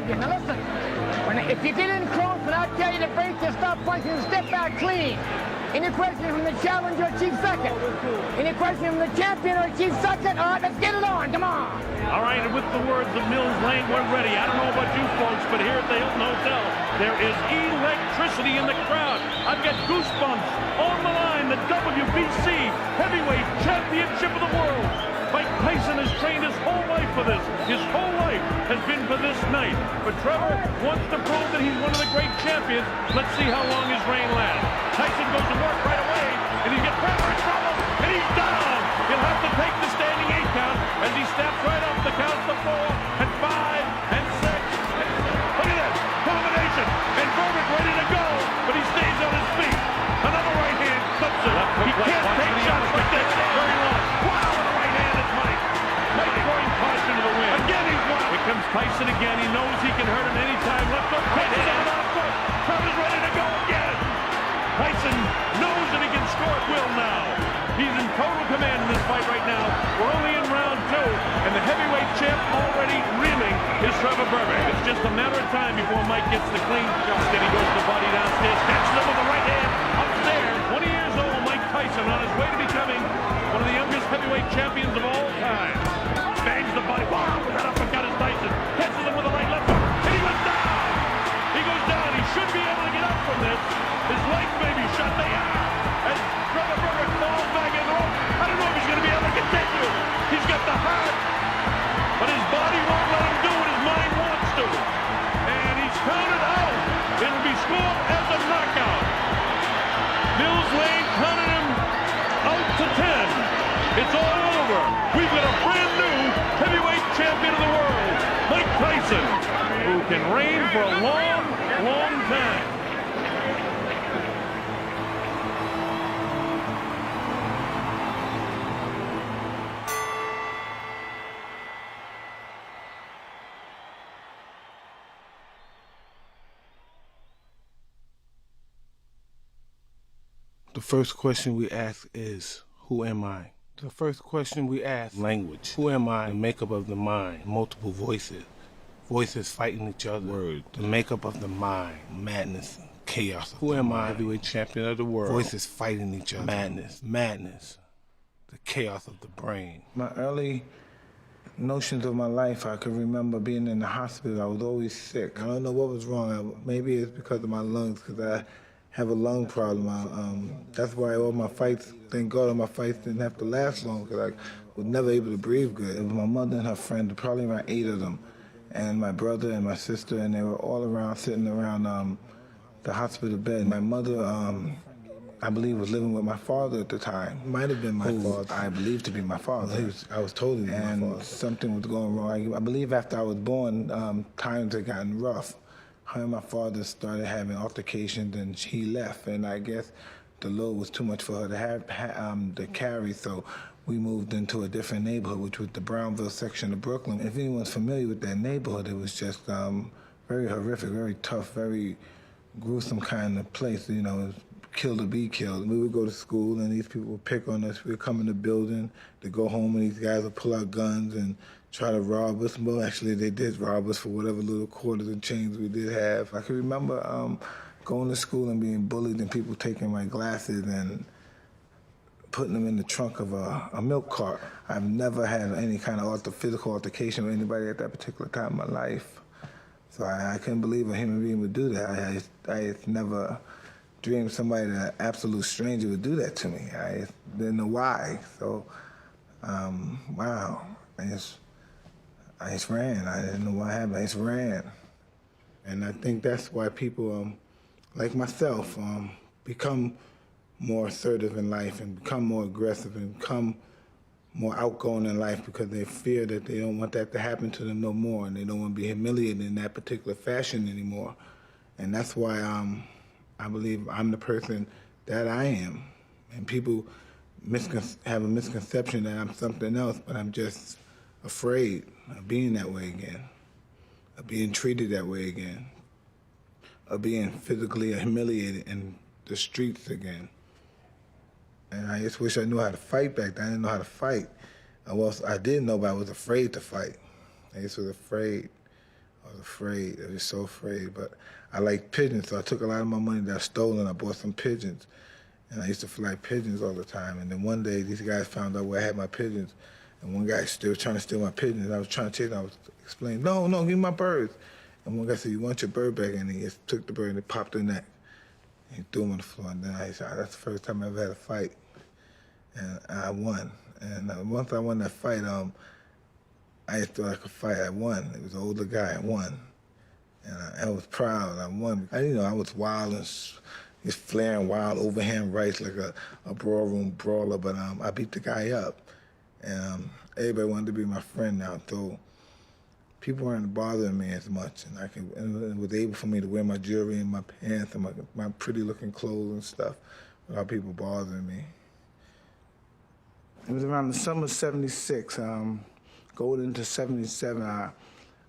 you. Now listen, if you get in close and I tell you to break, you stop punching and step back clean. Any question from the challenger or chief second? Any question from the champion or chief second? All right, let's get it on. Come on. All right, and with the words of Mills Lane, we're ready. I don't know about you folks, but here at the Hilton Hotel, there is electricity in the crowd. I've got goosebumps. On the line, the WBC Heavyweight Championship of the world. Mike Tyson has trained his whole life for this. His whole life has been for this night. But Trevor wants to prove that he's one of the great champions. Let's see how long his reign lasts. Tyson goes to work right away, and he gets Trevor in trouble, and he's down. He'll have to take the standing 8 count as he steps right up the counts to 4 and 5 and 6 and 7. Look at this combination, and Berwick ready to go, but he stays on his feet. Another right hand clips it. He can't take shots like this very long. Wow, with a right hand is Mike. Mike throwing caution to the wind. Again, he's won. Here comes Tyson again. He knows he can hurt him anytime. Left hook, catches him on the foot. Trevor's ready to go again. Tyson knows that he can score at will now. He's in total command in this fight right now. We're only in round 2, and the heavyweight champ already reeling is Trevor Berwick. It's just a matter of time before Mike gets the clean shot. Then he goes to the body downstairs, catches him with the right hand upstairs. 20 years old, Mike Tyson on his way to becoming one of the youngest heavyweight champions of all time. Bangs the body. Wow, that uppercut is Tyson. Catches him with the right left hook, and he went down. He goes down. He should be able to get up from this. His legs may be shut. They are. As Trevor Berwick falls back in the rope. I don't know if he's going to be able to continue. He's got the heart, but his body won't let him do what his mind wants to. And he's counted out. It'll be scored as a knockout. Mills Lane counted him out to 10. It's all over. We've got a brand new heavyweight champion of the world, Mike Tyson, who can reign for a long, long time. The first question we ask is, who am I? The first question we ask, language. Who am I? The makeup of the mind, multiple voices. Voices fighting each other. Word. The makeup of the mind, madness, chaos. Who am I? Heavyweight champion of the world. Voices fighting each other. Madness. The chaos of the brain. My early notions of my life, I can remember being in the hospital. I was always sick. I don't know what was wrong. Maybe it's because of my lungs, because I have a lung problem. That's why all my fights, thank God all my fights didn't have to last long, because I was never able to breathe good. It was my mother and her friend, probably around 8 of them, and my brother and my sister, and they were all around, sitting around the hospital bed. My mother, I believe, was living with my father at the time. Might have been my father. I believe to be my father. I was told he was my father. And something was going wrong. I believe after I was born, times had gotten rough. Her and my father started having altercations, and he left. And I guess the load was too much for her to have to carry, so we moved into a different neighborhood, which was the Brownville section of Brooklyn. If anyone's familiar with that neighborhood, it was just very horrific, very tough, very gruesome kind of place. You know, it was kill to be killed. We would go to school, and these people would pick on us. We'd come in the building to go home, and these guys would pull out guns and try to rob us. Well, actually, they did rob us for whatever little quarters and chains we did have. I can remember going to school and being bullied, and people taking my glasses and putting them in the trunk of a milk cart. I've never had any kind of physical altercation with anybody at that particular time in my life. So I couldn't believe a human being would do that. I never dreamed somebody, an absolute stranger, would do that to me. I didn't know why. So, wow. I just ran. I didn't know what happened. I just ran. And I think that's why people, like myself, become more assertive in life and become more aggressive and become more outgoing in life, because they fear that they don't want that to happen to them no more, and they don't want to be humiliated in that particular fashion anymore. And that's why I believe I'm the person that I am. And people have a misconception that I'm something else, but I'm just afraid of being that way again, of being treated that way again, of being physically humiliated in the streets again. And I just wish I knew how to fight back then. I didn't know how to fight. I did know, but I was afraid to fight. I just was afraid I was afraid. I was so afraid. But I liked pigeons, so I took a lot of my money that I stole and I bought some pigeons. And I used to fly pigeons all the time. And then one day, these guys found out where I had my pigeons. And one guy still trying to steal my pigeons. I was trying to chase them. I was explaining, no, give me my birds. And one guy said, you want your bird back? And he just took the bird and he popped the neck. And he threw him on the floor. And then I said, that's the first time I ever had a fight. And I won. And once I won that fight, I just thought I could fight. I won. It was an older guy. I won. And I was proud. I won. I was wild and just flaring wild overhand rights like a ballroom brawler, but I beat the guy up. And everybody wanted to be my friend now, so people weren't bothering me as much, and it was able for me to wear my jewelry and my pants and my pretty-looking clothes and stuff without people bothering me. It was around the summer of '76, going into '77.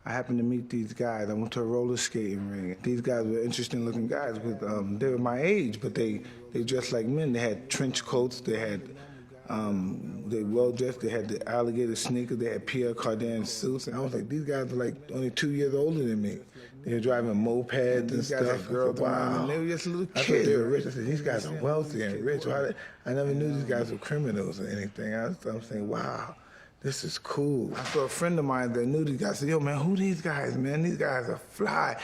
I happened to meet these guys. I went to a roller skating ring. These guys were interesting-looking guys. They were my age, but they dressed like men. They had trench coats. They had they well-dressed. They had the alligator sneakers. They had Pierre Cardin suits. And I was like, these guys are like only 2 years older than me. They were driving mopeds and stuff. Had girls around them. They were just little kids. I thought they were rich. I said, these guys are wealthy and rich. I never knew these guys were criminals or anything. I'm saying, wow. This is cool. I saw a friend of mine that knew these guys. I said, yo, man, who these guys, man? These guys are fly.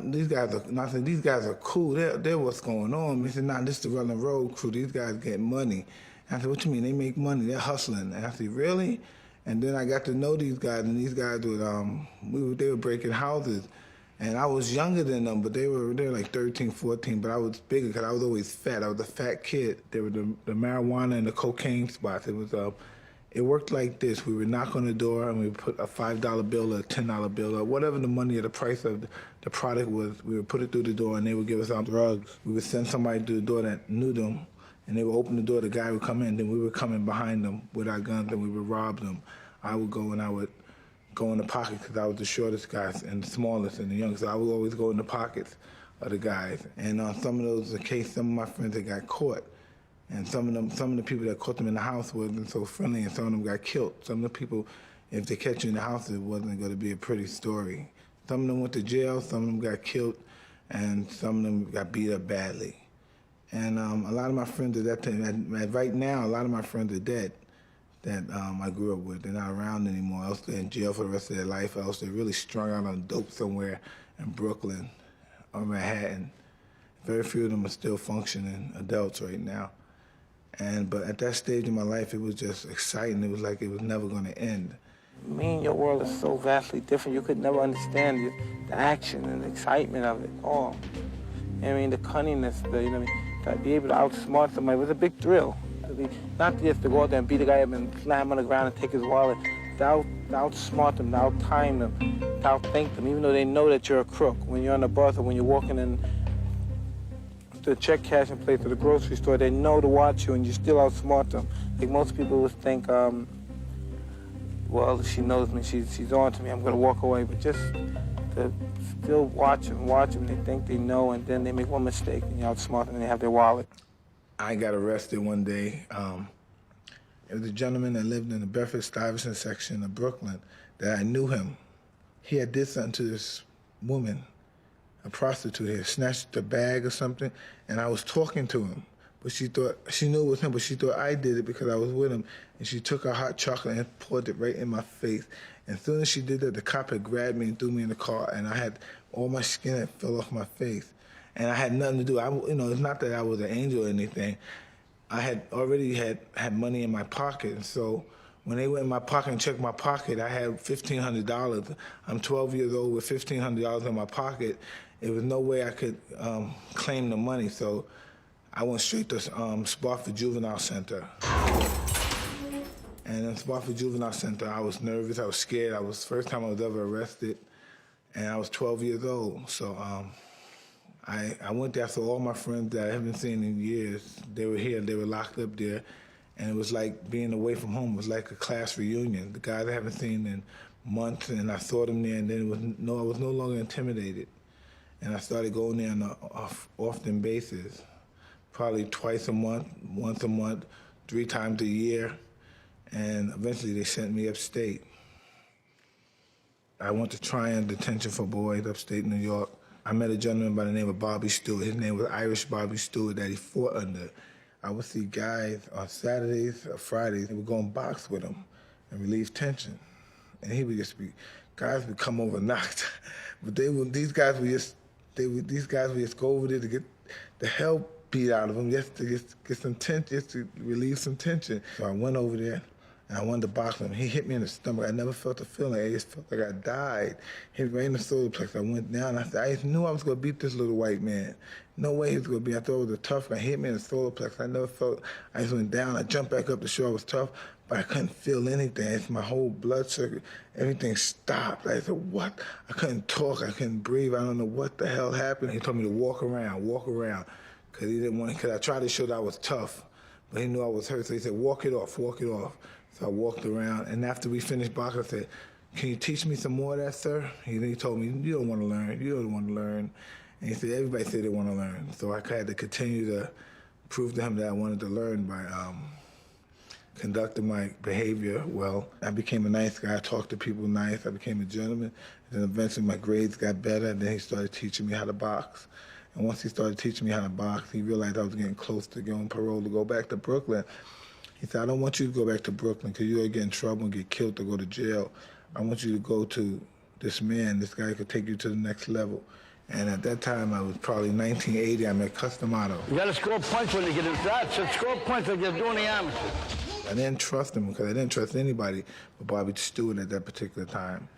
These guys are cool. They're what's going on. He said, nah, this is the Run the Road crew. These guys get money. And I said, what you mean? They make money. They're hustling. And I said, really? And then I got to know these guys, and these guys would, they were breaking houses. And I was younger than them, but they were like 13, 14, but I was bigger because I was always fat. I was a fat kid. They were the marijuana and the cocaine spots. It worked like this. We would knock on the door and we would put a $5 bill or a $10 bill or whatever the money or the price of the product was. We would put it through the door and they would give us out drugs. We would send somebody to the door that knew them and they would open the door, the guy would come in, then we would come in behind them with our guns and we would rob them. I would go and I would go in the pockets because I was the shortest guy and the smallest and the youngest. So I would always go in the pockets of the guys. And some of those, in case some of my friends had got caught, and some of the people that caught them in the house wasn't so friendly, and some of them got killed. Some of the people, if they catch you in the house, it wasn't going to be a pretty story. Some of them went to jail, some of them got killed, and some of them got beat up badly. And a lot of my friends at that time, right now, a lot of my friends are dead that I grew up with. They're not around anymore, else they're in jail for the rest of their life, else they're really strung out on dope somewhere in Brooklyn or Manhattan. Very few of them are still functioning adults right now. But at that stage in my life, it was just exciting. It was like it was never going to end. Me and your world is so vastly different. You could never understand the action and the excitement of it all. I mean, the cunningness, to be able to outsmart somebody was a big thrill. Not just to go out there and beat a guy up and slam him on the ground and take his wallet. To outsmart them, to outtime them, to outthink them, even though they know that you're a crook. When you're on the bus or when you're walking in the check cashing place or the grocery store, they know to watch you and you still outsmart them. Like most people would think, well, she knows me, she's on to me, I'm gonna walk away. But just to still watch them, they think they know, and then they make one mistake and you outsmart them and they have their wallet. I got arrested one day. It was a gentleman that lived in the Bedford-Stuyvesant section of Brooklyn that I knew him. He had did something to this woman, a prostitute. He had snatched a bag or something, and I was talking to him. But she knew it was him, but she thought I did it because I was with him. And she took her hot chocolate and poured it right in my face. And as soon as she did that, the cop had grabbed me and threw me in the car, and I had all my skin that fell off my face. And I had nothing to do. It's not that I was an angel or anything. I had already had money in my pocket, and so when they went in my pocket and checked my pocket, I had $1,500. I'm 12 years old with $1,500 in my pocket. There was no way I could claim the money, so I went straight to Spofford Juvenile Center. And in Spofford Juvenile Center, I was nervous, I was scared. It was the first time I was ever arrested, and I was 12 years old. So I went there, I saw all my friends that I haven't seen in years. They were here, they were locked up there, and it was like being away from home. It was like a class reunion. The guys I haven't seen in months, and I saw them there, and then I was no longer intimidated. And I started going there on an often basis, probably twice a month, once a month, 3 times a year, and eventually they sent me upstate. I went to Tryon Detention for Boys, upstate New York. I met a gentleman by the name of Bobby Stewart. His name was Irish Bobby Stewart that he fought under. I would see guys on Saturdays or Fridays, they would go and box with him and relieve tension. And he would just be, guys would come over knocked, but these guys would just go over there to get the hell beat out of them, just to get some tension, just to relieve some tension. So I went over there and I wanted to box him. He hit me in the stomach. I never felt the feeling. I just felt like I died. He hit me right in the solar plexus. I went down. I said, I just knew I was going to beat this little white man. No way he was going to beat. I thought it was a tough guy. He hit me in the solar plexus. I never felt. I just went down. I jumped back up to show I was tough, but I couldn't feel anything. It's my whole blood circuit, everything stopped. I said, what? I couldn't talk. I couldn't breathe. I don't know what the hell happened. He told me to walk around, because he didn't want. Because I tried to show that I was tough, but he knew I was hurt. So he said, walk it off, walk it off. So I walked around, and after we finished boxing, I said, can you teach me some more of that, sir? He told me, you don't want to learn, you don't want to learn. And he said, everybody said they want to learn. So I had to continue to prove to him that I wanted to learn by conducting my behavior well. I became a nice guy, I talked to people nice, I became a gentleman. And then eventually my grades got better, and then he started teaching me how to box. And once he started teaching me how to box, he realized I was getting close to getting parole to go back to Brooklyn. He said, I don't want you to go back to Brooklyn because you're going to get in trouble and get killed or go to jail. I want you to go to this man. This guy could take you to the next level. And at that time, I was probably 1980. I met Customato. You got to score points when you get inside. So score points like you're doing the amateur. I didn't trust him because I didn't trust anybody but Bobby Stewart at that particular time.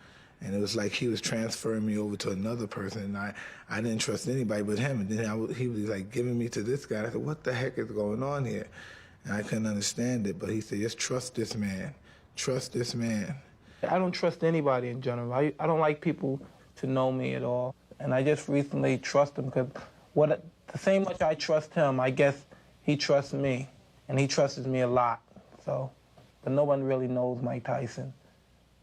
And it was like he was transferring me over to another person, and I didn't trust anybody but him. And then he was like giving me to this guy. I said, what the heck is going on here? And I couldn't understand it, but he said, just trust this man. Trust this man. I don't trust anybody in general. I don't like people to know me at all. And I just recently trust him because the same much I trust him, I guess he trusts me. And he trusts me a lot. So, but no one really knows Mike Tyson.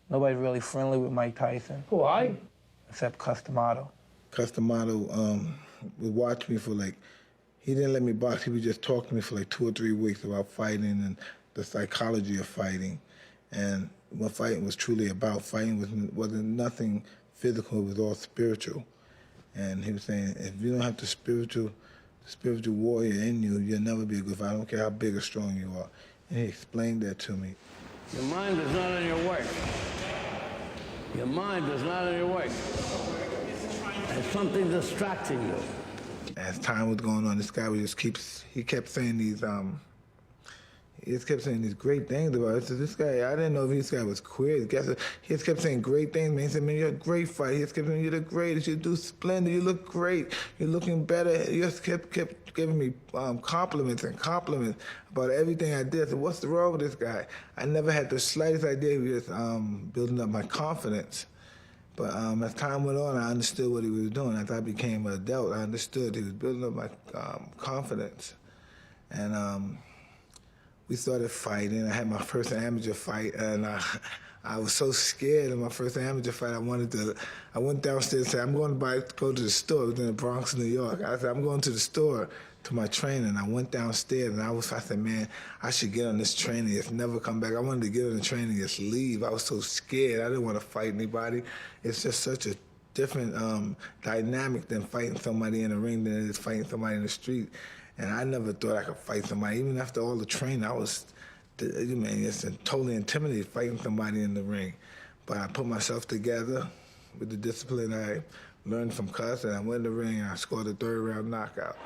Nobody's really friendly with Mike Tyson. Why? Except Customato. Customato would watch me for he didn't let me box. He would just talk to me for 2 or 3 weeks about fighting and the psychology of fighting. And what fighting was truly about. Fighting wasn't nothing physical, it was all spiritual. And he was saying, if you don't have the spiritual warrior in you, you'll never be a good fighter. I don't care how big or strong you are. And he explained that to me. Your mind is not in your way. Your mind is not in your way. There's something distracting you. As time was going on, this guy would just kept saying these great things about it. So this guy, I didn't know if this guy was queer. He just kept saying great things, man. He said, man, you're a great fighter. He just kept saying, you're the greatest. You do splendid. You look great. You're looking better. He just kept giving me compliments about everything I did. So what's wrong with this guy? I never had the slightest idea. He was just building up my confidence. But as time went on, I understood what he was doing. As I became an adult, I understood he was building up my confidence. And we started fighting. I had my first amateur fight, and I was so scared of my first amateur fight. I went downstairs and said, I'm going to go to the store. It was in the Bronx, New York. I said, I'm going to the store to my trainer. And I went downstairs, and I said, man, I should get on this train and just never come back. I wanted to get on the train and just leave. I was so scared. I didn't want to fight anybody. It's just such a different dynamic than fighting somebody in the ring than it is fighting somebody in the street. And I never thought I could fight somebody. Even after all the training, I was, just totally intimidated fighting somebody in the ring. But I put myself together with the discipline I learned from Cuss, and I went in the ring and I scored a 3rd round knockout.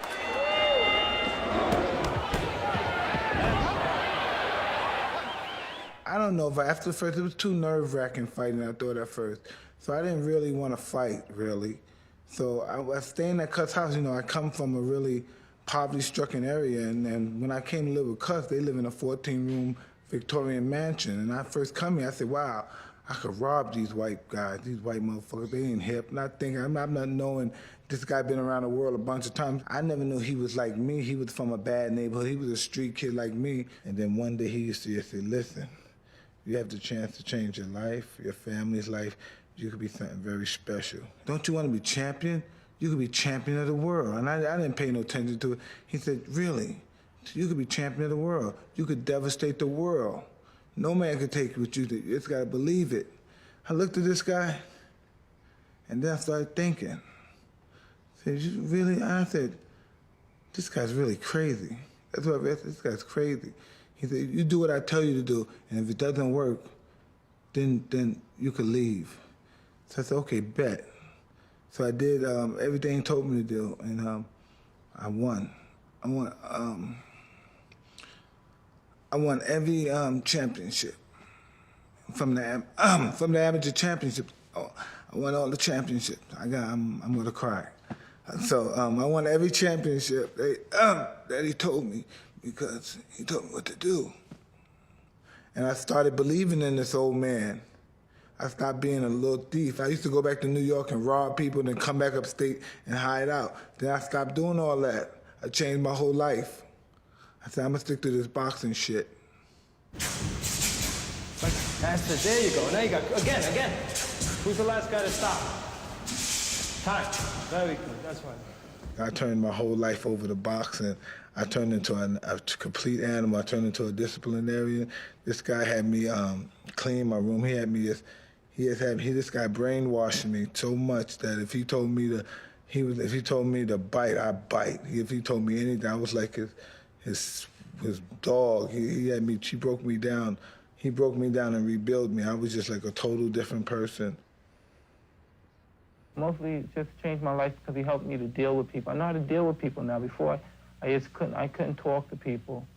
I don't know if after the first, it was too nerve-wracking fighting, I thought at first. So I didn't really want to fight, really. So I was staying at Cuss' house. I come from a really poverty-stricken area, and when I came to live with Cuss, they live in a 14-room Victorian mansion. And I first come here, I said, wow, I could rob these white guys, these white motherfuckers. They ain't hip. Not thinking, I'm not knowing this guy been around the world a bunch of times. I never knew he was like me. He was from a bad neighborhood. He was a street kid like me. And then one day he used to just say, listen, you have the chance to change your life, your family's life. You could be something very special. Don't you want to be champion? You could be champion of the world. And I didn't pay no attention to it. He said, really? You could be champion of the world. You could devastate the world. No man could take what you do. You just got to believe it. I looked at this guy. And then I started thinking. I said, you really? I said, this guy's really crazy. That's what I said, this guy's crazy. He said, you do what I tell you to do, and if it doesn't work, then you could leave. So I said, okay, bet. So I did everything he told me to do, and I won. I won every championship from the amateur championship. Oh, I won all the championships. I'm gonna cry. So I won every championship that he told me because he told me what to do. And I started believing in this old man. I stopped being a little thief. I used to go back to New York and rob people and then come back upstate and hide out. Then I stopped doing all that. I changed my whole life. I said, I'm gonna stick to this boxing shit. That's it, there you go. Now you got, again. Who's the last guy to stop? Time, very good, that's right. I turned my whole life over to boxing. I turned into a complete animal. I turned into a disciplinarian. This guy had me clean my room. He had me just, this guy brainwashed me so much that if he told me to bite, I bite. If he told me anything, I was like his dog. He broke me down. He broke me down and rebuilt me. I was just like a total different person. Mostly it just changed my life because he helped me to deal with people. I know how to deal with people now. Before, I couldn't talk to people.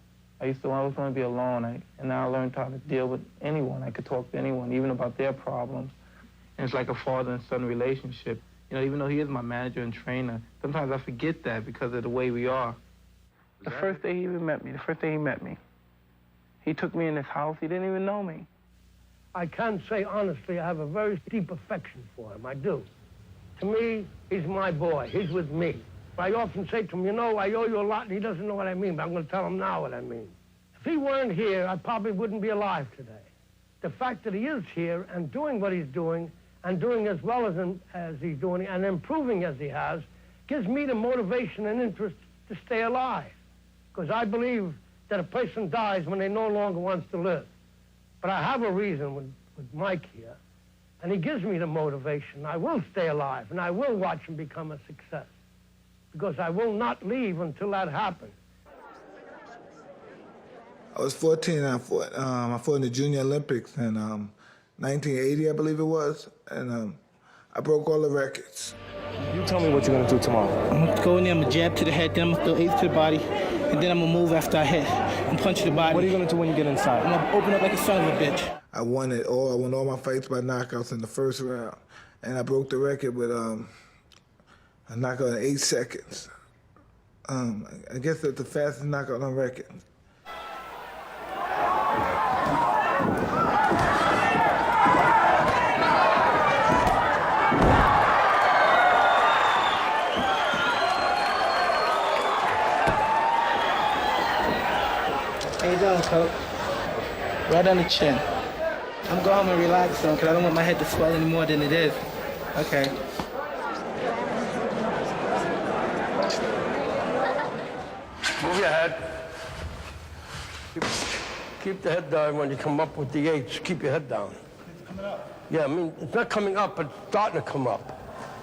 I always want to be alone. And now I learned how to deal with anyone. I could talk to anyone, even about their problems. And it's like a father and son relationship. You know, even though he is my manager and trainer, sometimes I forget that because of the way we are. The first day he met me, he took me in his house. He didn't even know me. I can say honestly, I have a very deep affection for him. I do. To me, he's my boy. He's with me. I often say to him, you know, I owe you a lot, and he doesn't know what I mean, but I'm going to tell him now what I mean. If he weren't here, I probably wouldn't be alive today. The fact that he is here and doing what he's doing, and doing as well as he's doing, and improving as he has, gives me the motivation and interest to stay alive. Because I believe that a person dies when they no longer wants to live. But I have a reason with Mike here, and he gives me the motivation. I will stay alive, and I will watch him become a success, because I will not leave until that happens. I was 14 and I fought in the Junior Olympics in 1980, I believe it was, and I broke all the records. You tell me what you're gonna do tomorrow. I'm gonna go in there, I'm gonna jab to the head, then I'm gonna throw eights to the body, and then I'm gonna move after I hit and punch the body. What are you gonna do when you get inside? I'm gonna open up like a son of a bitch. I won it all. I won all my fights by knockouts in the first round, and I broke the record with a knockout in 8 seconds. I guess that's the fastest knockout on record. How you doing, Coach? Right on the chin. I'm going home and relax on because I don't want my head to swell any more than it is. Okay. Move your head. Keep the head down when you come up with the eights. Keep your head down. It's coming up. Yeah, I mean, it's not coming up, but it's starting to come up.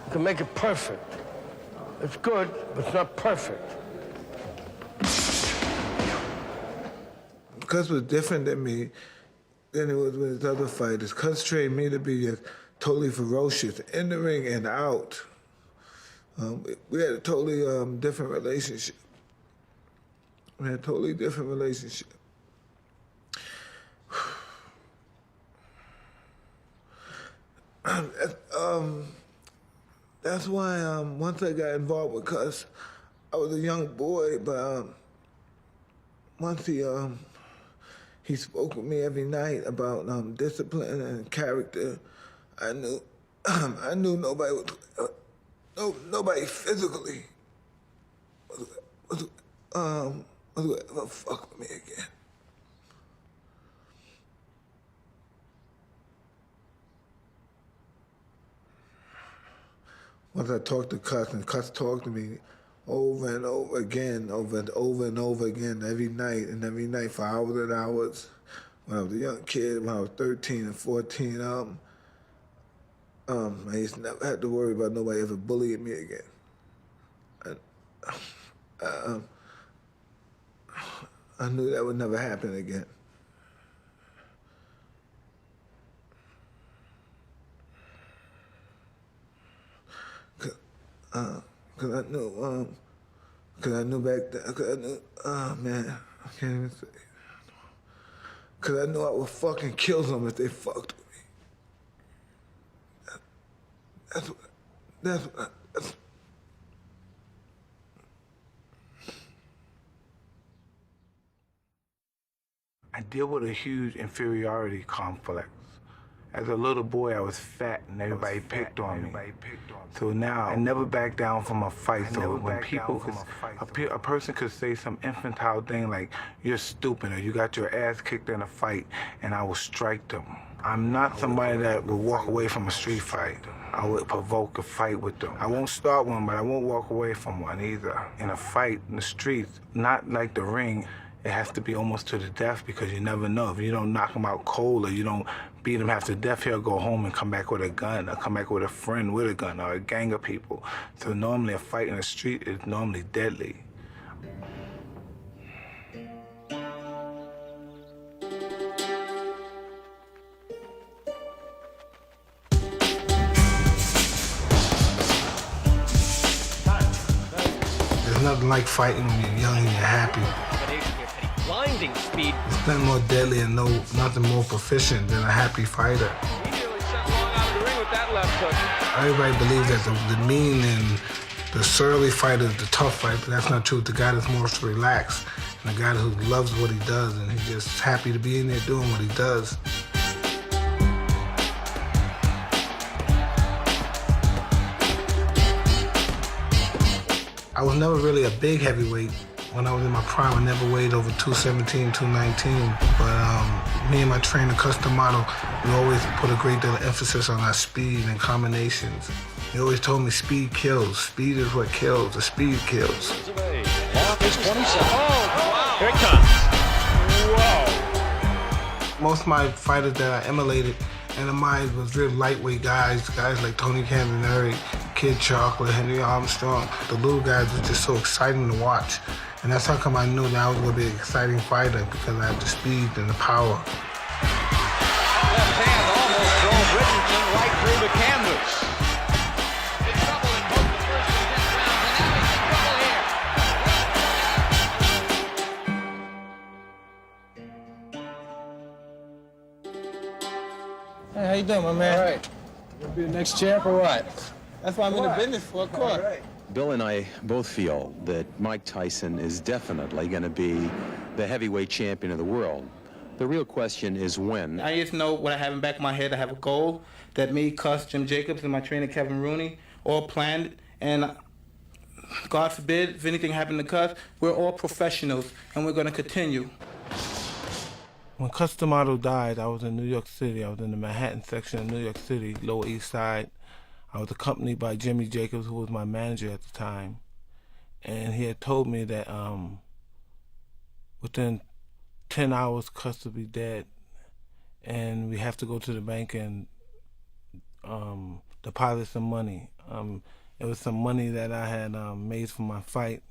You can make it perfect. It's good, but it's not perfect. Cuz was different than me than it was with his other fighters. Cuz trained me to be just totally ferocious in the ring and out. We had a totally different relationship. That's why once I got involved with Cuz, I was a young boy, but once he spoke with me every night about discipline and character, I knew nobody physically was gonna ever fuck with me again. Once I talked to Cus, and Cus talked to me over and over again, over and over again, every night for hours and hours. When I was a young kid, when I was 13 and 14, I used to never have to worry about nobody ever bullying me again. I knew that would never happen again. Cause I knew back then, cause I knew, oh man, I can't even say. Cause I knew I would fucking kill them if they fucked with me. That's what I deal with a huge inferiority complex. As a little boy, I was fat and everybody picked on me. So now, I never back down from a fight. So when people, a person could say some infantile thing like, you're stupid or you got your ass kicked in a fight, and I will strike them. I'm not somebody that will walk away from a street fight. I would provoke a fight with them. I won't start one, but I won't walk away from one either. In a fight in the streets, not like the ring, it has to be almost to the death because you never know. If you don't knock them out cold or you don't beat them half to death, he'll go home and come back with a gun or come back with a friend with a gun or a gang of people. So normally a fight in the street is normally deadly. There's nothing like fighting when you're young and you're happy. Blinding speed. It's nothing more deadly and nothing more proficient than a happy fighter. He nearly sent Long out of the ring with that left hook. Everybody believes that the mean and the surly fighter is the tough fight, but that's not true. The guy that's more relaxed and the guy who loves what he does and he's just happy to be in there doing what he does. I was never really a big heavyweight. When I was in my prime, I never weighed over 217, 219. But me and my trainer, Custom Model, we always put a great deal of emphasis on our speed and combinations. He always told me speed kills. Speed is what kills. The speed kills. It's 27. Oh, wow. Here it comes. Whoa. Most of my fighters that I emulated and admired was real lightweight guys like Tony Cantoneri, Kid Chocolate, Henry Armstrong. The little guys were just so exciting to watch. And that's how come I knew that I was going to be an exciting fighter, because I had the speed and the power. Left hand almost drove Richardson right through the canvas. In trouble in both the first and second rounds, and now he's in trouble here. Hey, how you doing, my man? All right. You gonna be the next champ or what? That's why I'm in the business for, of course. Right. Bill and I both feel that Mike Tyson is definitely going to be the heavyweight champion of the world. The real question is when. I just know what I have in the back of my head. I have a goal that me, Cuss, Jim Jacobs, and my trainer, Kevin Rooney, all planned. And God forbid, if anything happened to Cuss, we're all professionals, and we're going to continue. When Custom Model died, I was in New York City. I was in the Manhattan section of New York City, Lower East Side. I was accompanied by Jimmy Jacobs, who was my manager at the time. And he had told me that within 10 hours, Cuss would be dead. And we have to go to the bank and deposit some money. It was some money that I had made for my fight,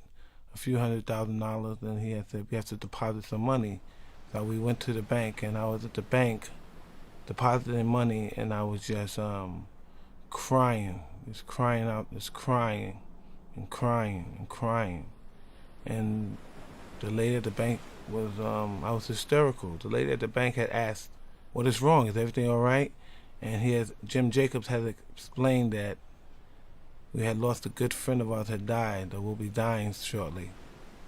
a few $100,000, and he had said, we have to deposit some money. So we went to the bank, and I was at the bank depositing money, and I was just crying, just crying out, just crying and crying and crying. And the lady at the bank was, I was hysterical. The lady at the bank had asked, what is wrong? Is everything all right? And Jim Jacobs had explained that we had lost a good friend of ours had died, or will be dying shortly.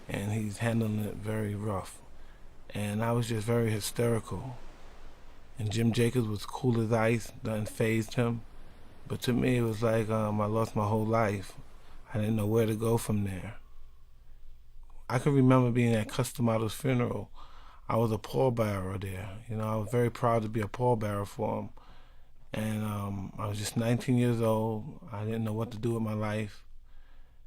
And he's handling it very rough. And I was just very hysterical. And Jim Jacobs was cool as ice, nothing fazed him. But to me, it was like I lost my whole life. I didn't know where to go from there. I can remember being at Custom Model's funeral. I was a pallbearer there. You know, I was very proud to be a pallbearer for him. And I was just 19 years old. I didn't know what to do with my life.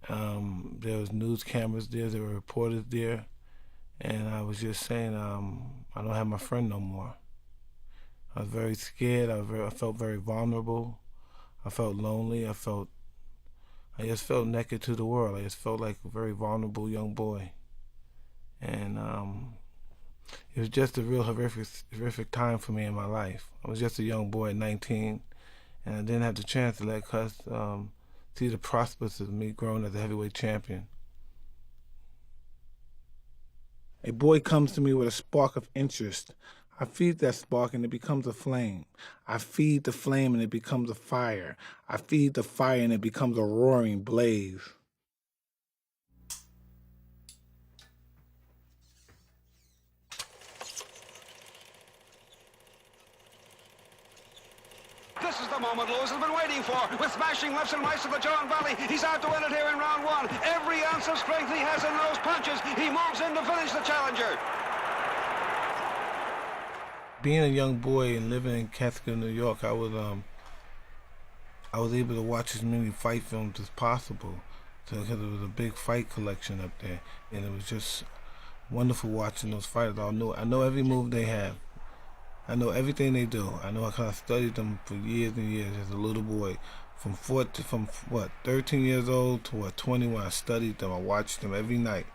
There was news cameras there, there were reporters there. And I was just saying, I don't have my friend no more. I was very scared. I felt very vulnerable. I felt lonely. I just felt naked to the world. I just felt like a very vulnerable young boy. And it was just a real horrific time for me in my life. I was just a young boy at 19, and I didn't have the chance to let Cus see the prospects of me growing as a heavyweight champion. A boy comes to me with a spark of interest. I feed that spark and it becomes a flame. I feed the flame and it becomes a fire. I feed the fire and it becomes a roaring blaze. This is the moment Lewis has been waiting for. With smashing lefts and rights to the jaw and belly, he's out to win it here in round one. Every ounce of strength he has in those punches, he moves in to finish the challenger. Being a young boy and living in Catskill, New York, I was able to watch as many fight films as possible, because there was a big fight collection up there, and it was just wonderful watching those fighters. I know every move they have. I know everything they do. I know I kind of studied them for years and years as a little boy. From 13 years old to 21, I studied them. I watched them every night.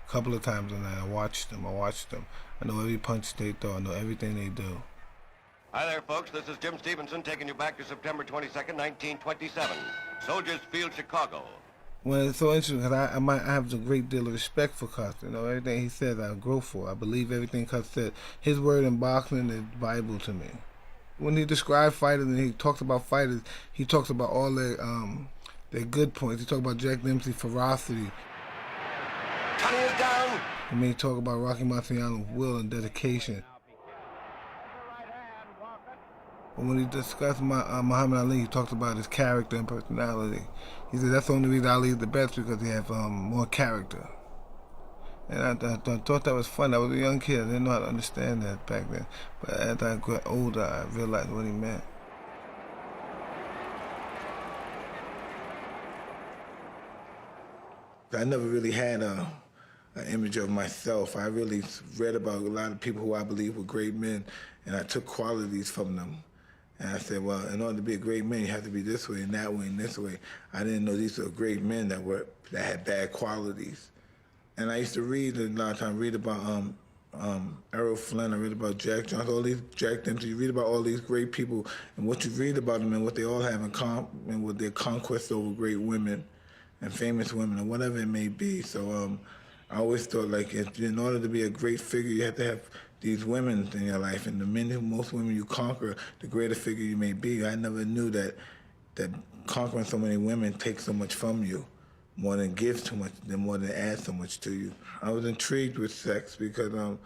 A couple of times a night, I watched them. I know every punch they throw. I know everything they do. Hi there, folks. This is Jim Stevenson taking you back to September 22nd, 1927. Soldiers Field, Chicago. Well, it's so interesting because I have a great deal of respect for Cus. You know, everything he says I grow for. I believe everything Cus said. His word in boxing is Bible to me. When he described fighters and he talks about fighters, he talks about all their good points. He talks about Jack Dempsey's ferocity. Tony is down. And then he talks about Rocky Marciano's will and dedication. But when he discussed Muhammad Ali, he talked about his character and personality. He said that's the only reason Ali is the best, because he has more character. And I thought that was fun. I was a young kid. I didn't know how to understand that back then. But as I got older, I realized what he meant. I never really had an image of myself. I really read about a lot of people who I believe were great men, and I took qualities from them. And I said, well, in order to be a great man, you have to be this way and that way and this way. I didn't know these were great men that had bad qualities. And I used to read a lot of times, read about Errol Flynn, I read about Jack Johnson, all these, Jack Dempsey. You read about all these great people, and what you read about them and what they all have in common with their conquest over great women and famous women, or whatever it may be. So I always thought, like, in order to be a great figure, you have to have these women in your life, and most women you conquer, the greater figure you may be. I never knew that conquering so many women takes so much from you, more than gives too much, more than adds so much to you. I was intrigued with sex because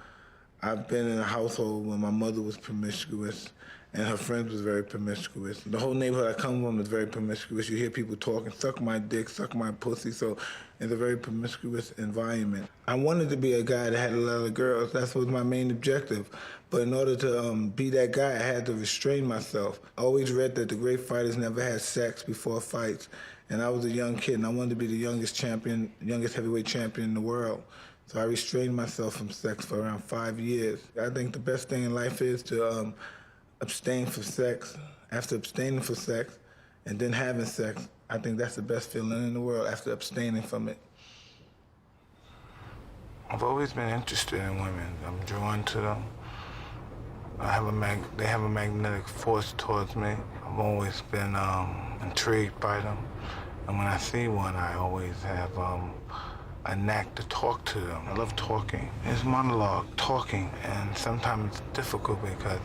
I've been in a household where my mother was promiscuous and her friends was very promiscuous. The whole neighborhood I come from is very promiscuous. You hear people talking, suck my dick, suck my pussy, so it's a very promiscuous environment. I wanted to be a guy that had a lot of girls. That was my main objective. But in order to be that guy, I had to restrain myself. I always read that the great fighters never had sex before fights. And I was a young kid, and I wanted to be the youngest heavyweight champion in the world. So I restrained myself from sex for around 5 years. I think the best thing in life is to abstain from sex. After abstaining from sex and then having sex, I think that's the best feeling in the world, after abstaining from it. I've always been interested in women. I'm drawn to them. They have a magnetic force towards me. I've always been intrigued by them. And when I see one, I always have a knack to talk to them. I love talking. It's monologue, talking, and sometimes it's difficult because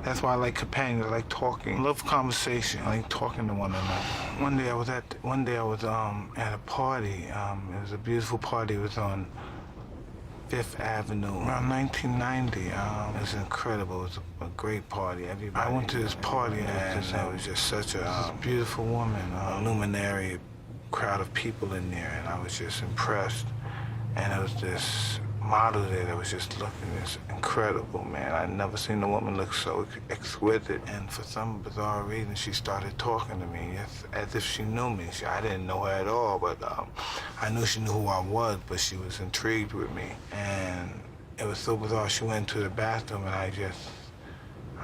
that's why I like companions. I like talking. I love conversation. I like talking to one another. One day I was at a party. It was a beautiful party. It was on Fifth Avenue around 1990. It was incredible. It was a great party. I went to this party and there was just such a beautiful woman, a luminary crowd of people in there, and I was just impressed. And there was this model there that was just looking this incredible, man. I'd never seen a woman look so exquisite. And for some bizarre reason, she started talking to me as if she knew me. I didn't know her at all, but I knew she knew who I was, but she was intrigued with me. And it was so bizarre. She went to the bathroom, and I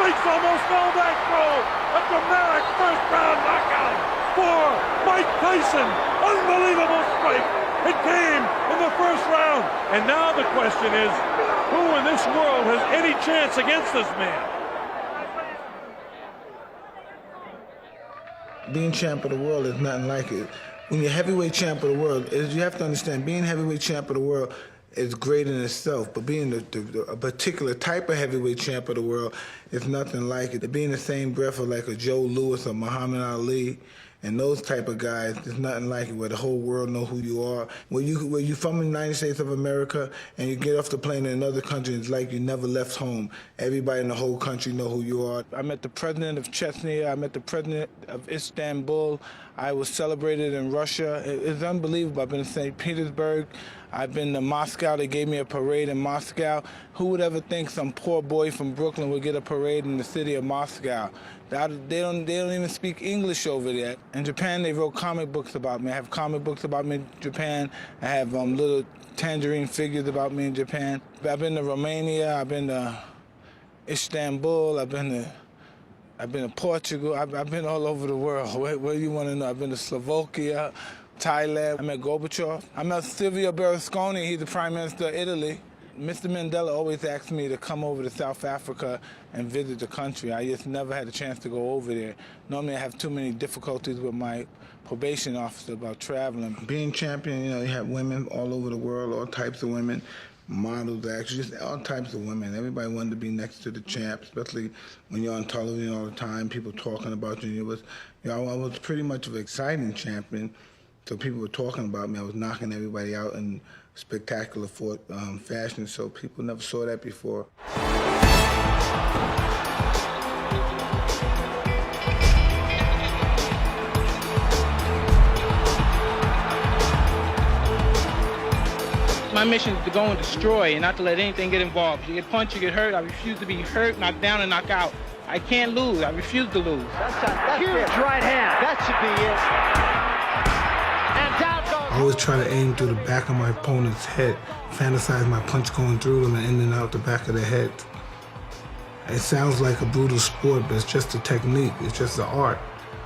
Spike's almost fell back throw. A dramatic first-round knockout for Mike Tyson. Unbelievable Spike. It came in the first round. And now the question is, who in this world has any chance against this man? Being champ of the world is nothing like it. When you're heavyweight champ of the world, you have to understand, being heavyweight champ of the world is great in itself, but being a particular type of heavyweight champ of the world is nothing like it. To be in the same breath of like a Joe Louis or Muhammad Ali and those type of guys, there's nothing like it, where the whole world know who you are. Where you from the United States of America and you get off the plane in another country, it's like you never left home. Everybody in the whole country know who you are. I met the president of Chechnya, I met the president of Istanbul, I was celebrated in Russia. It's unbelievable. I've been to St. Petersburg, I've been to Moscow, they gave me a parade in Moscow. Who would ever think some poor boy from Brooklyn would get a parade in the city of Moscow? They don't even speak English over there. In Japan, they wrote comic books about me. I have comic books about me in Japan. I have little tangerine figures about me in Japan. I've been to Romania. I've been to Istanbul. I've been to Portugal. I've been all over the world. Where do you want to know? I've been to Slovakia, Thailand. I met Gorbachev. I met Silvio Berlusconi. He's the Prime Minister of Italy. Mr. Mandela always asked me to come over to South Africa and visit the country. I just never had a chance to go over there. Normally I have too many difficulties with my probation officer about traveling. Being champion, you have women all over the world, all types of women, models, actors, just all types of women. Everybody wanted to be next to the champ, especially when you're on television all the time, people talking about you. I was pretty much of an exciting champion, so people were talking about me. I was knocking everybody out in spectacular fashion, so people never saw that before. My mission is to go and destroy and not to let anything get involved. You get punched, you get hurt. I refuse to be hurt, knocked down, and knocked out. I can't lose. I refuse to lose. That's huge right hand. That should be it. I always try to aim through the back of my opponent's head, fantasize my punch going through them and in and out the back of their head. It sounds like a brutal sport, but it's just a technique, it's just an art.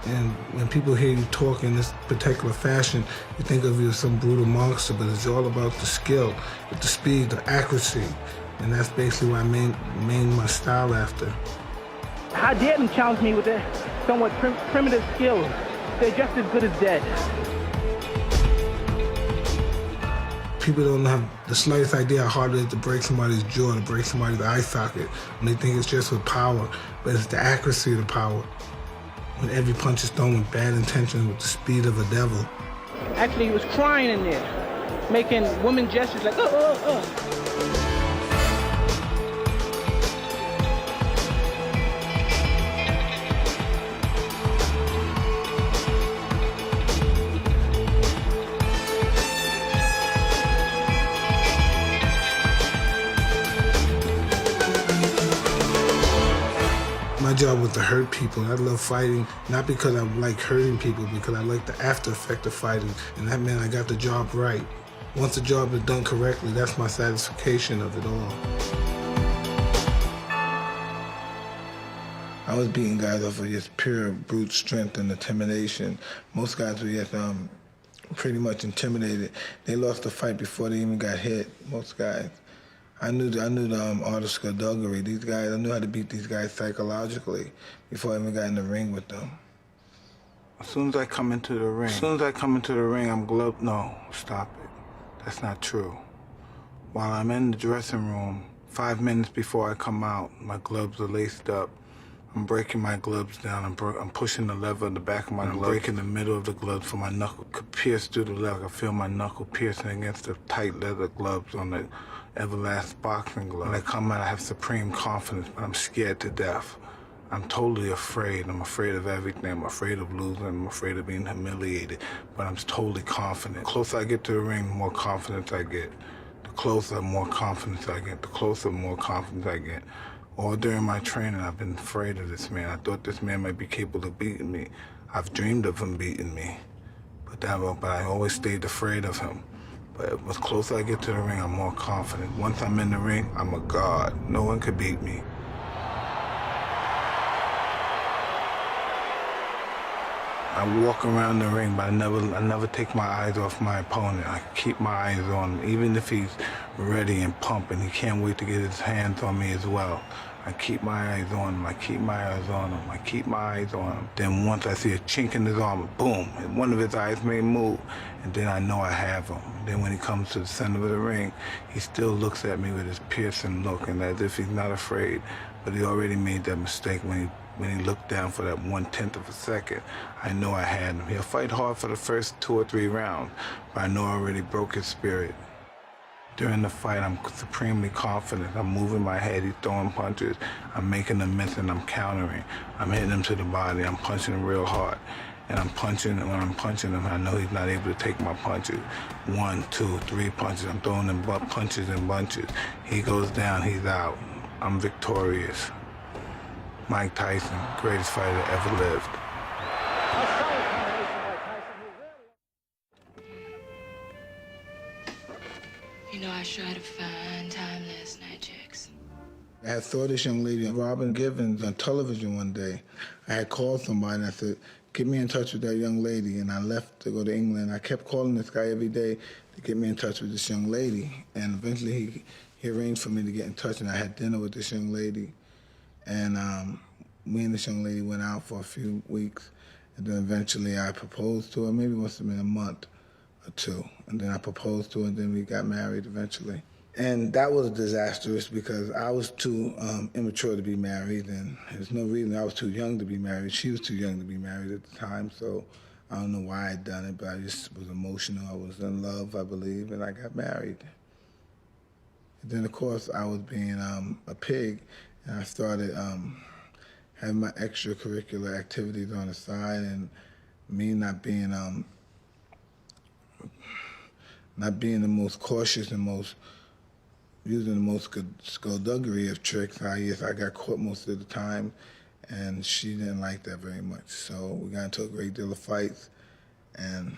And when people hear you talk in this particular fashion, you think of you as some brutal monster, but it's all about the skill, the speed, the accuracy. And that's basically what I made my style after. How dare them challenge me with their somewhat primitive skills? They're just as good as dead. People don't have the slightest idea how hard it is to break somebody's jaw, to break somebody's eye socket. And they think it's just with power, but it's the accuracy of the power. When every punch is thrown with bad intention, with the speed of a devil. Actually, he was crying in there, making woman gestures like, My job was to hurt people. I love fighting, not because I like hurting people, because I like the after effect of fighting, and that meant I got the job right. Once the job is done correctly, that's my satisfaction of it all. I was beating guys off of just pure brute strength and intimidation. Most guys were just pretty much intimidated. They lost the fight before they even got hit, most guys. I knew the art of skullduggery. These guys, I knew how to beat these guys psychologically before I even got in the ring with them. As soon as I come into the ring, I'm gloved. No, stop it. That's not true. While I'm in the dressing room, 5 minutes before I come out, my gloves are laced up. I'm breaking my gloves down. I'm pushing the lever in the back of my glove. I'm breaking the middle of the gloves so my knuckle could pierce through the leather. I can feel my knuckle piercing against the tight leather gloves on the Everlast boxing glove. When I come out, I have supreme confidence, but I'm scared to death. I'm totally afraid. I'm afraid of everything. I'm afraid of losing. I'm afraid of being humiliated, but I'm totally confident. The closer I get to the ring, the more confidence I get. The closer, more confidence I get. The closer, more confidence I get. All during my training, I've been afraid of this man. I thought this man might be capable of beating me. I've dreamed of him beating me, but I always stayed afraid of him. But the closer I get to the ring, I'm more confident. Once I'm in the ring, I'm a god. No one could beat me. I walk around the ring, but I never take my eyes off my opponent. I keep my eyes on him, even if he's ready and pumping. He can't wait to get his hands on me as well. I keep my eyes on him. I keep my eyes on him. I keep my eyes on him. Then once I see a chink in his armor, boom, and one of his eyes may move, and then I know I have him. Then when he comes to the center of the ring, he still looks at me with his piercing look, and as if he's not afraid, but he already made that mistake when he looked down for that 1/10 of a second. I know I had him. He'll fight hard for the first 2 or 3 rounds, but I know I already broke his spirit. During the fight, I'm supremely confident. I'm moving my head, he's throwing punches. I'm making him miss and I'm countering. I'm hitting him to the body, I'm punching him real hard. And I'm punching, and when I'm punching him, I know he's not able to take my punches. 1, 2, 3 punches. I'm throwing him punches and bunches. He goes down, he's out. I'm victorious. Mike Tyson, greatest fighter ever lived. You know, I sure had a fine time last night, Jax. I had saw this young lady, Robin Givens, on television one day. I had called somebody and I said, get me in touch with that young lady. And I left to go to England. I kept calling this guy every day to get me in touch with this young lady. And eventually he arranged for me to get in touch, and I had dinner with this young lady. And me and this young lady went out for a few weeks. And then eventually I proposed to her. Maybe it must have been a month or 2. And then I proposed to her, and then we got married eventually. And that was disastrous because I was too immature to be married, and there's no reason. I was too young to be married. She was too young to be married at the time, so I don't know why I'd done it, but I just was emotional. I was in love, I believe, and I got married. And then, of course, I was being a pig, and I started having my extracurricular activities on the side, and me not being the most cautious and using the most skullduggery of tricks. I got caught most of the time, and she didn't like that very much. So we got into a great deal of fights, and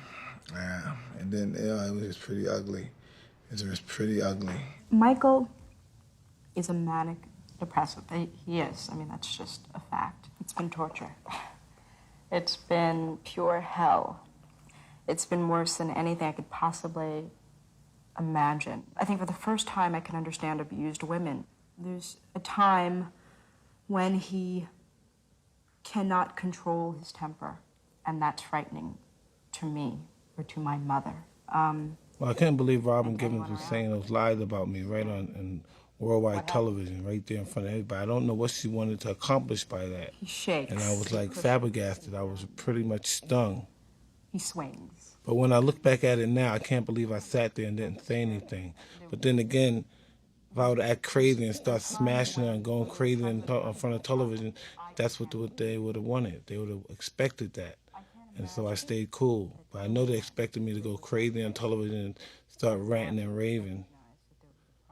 then it was just pretty ugly. It was pretty ugly. Michael is a manic depressive. He is. I mean, that's just a fact. It's been torture. It's been pure hell. It's been worse than anything I could possibly imagine. I think for the first time I can understand abused women. There's a time when he cannot control his temper, and that's frightening to me or to my mother. Well, I couldn't believe Robin Givens was saying those lies about me right on worldwide television, right there in front of everybody. I don't know what she wanted to accomplish by that. He shakes. And I was like flabbergasted. I was pretty much stung. He swings. But when I look back at it now, I can't believe I sat there and didn't say anything. But then again, if I would act crazy and start smashing her and going crazy in front of television, that's what they would have wanted. They would have expected that. And so I stayed cool. But I know they expected me to go crazy on television and start ranting and raving.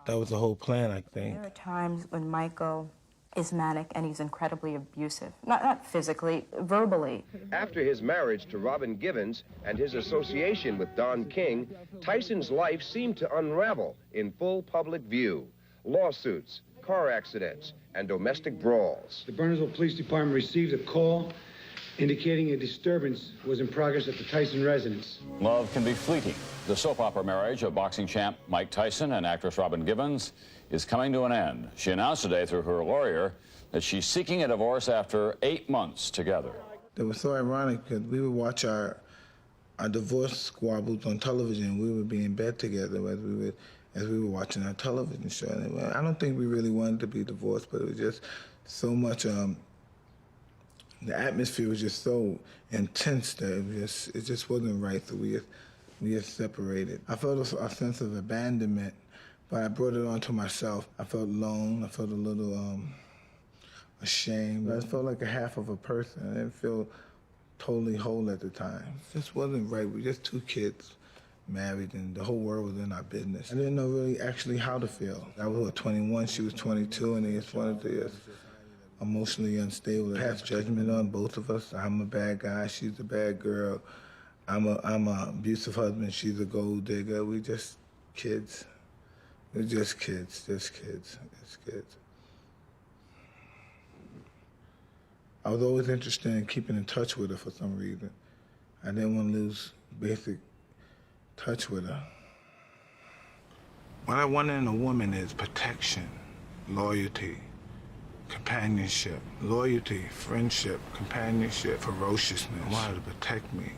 That was the whole plan, I think. There are times when Michael is manic and he's incredibly abusive. Not physically, verbally. After his marriage to Robin Givens and his association with Don King, Tyson's life seemed to unravel in full public view. Lawsuits, car accidents, and domestic brawls. The Burnsville Police Department received a call indicating a disturbance was in progress at the Tyson residence. Love can be fleeting. The soap opera marriage of boxing champ Mike Tyson and actress Robin Givens is coming to an end. She announced today through her lawyer that she's seeking a divorce after 8 months together. It was so ironic because we would watch our divorce squabbles on television. We would be in bed together as we were watching our television show. And I don't think we really wanted to be divorced, but it was just so much. The atmosphere was just so intense that it just wasn't right. So we just separated. I felt a sense of abandonment, but I brought it onto myself. I felt alone. I felt a little ashamed. I felt like a half of a person. I didn't feel totally whole at the time. It just wasn't right. We were just 2 kids married, and the whole world was in our business. I didn't know really actually how to feel. I was 21, she was 22, and they just wanted to emotionally unstable. Pass judgment on both of us. I'm a bad guy, she's a bad girl. I'm a abusive husband, she's a gold digger. We just kids. We're just kids. I was always interested in keeping in touch with her for some reason. I didn't want to lose basic touch with her. What I wanted in a woman is protection, loyalty, companionship, loyalty, friendship, companionship, ferociousness. I wanted her to protect me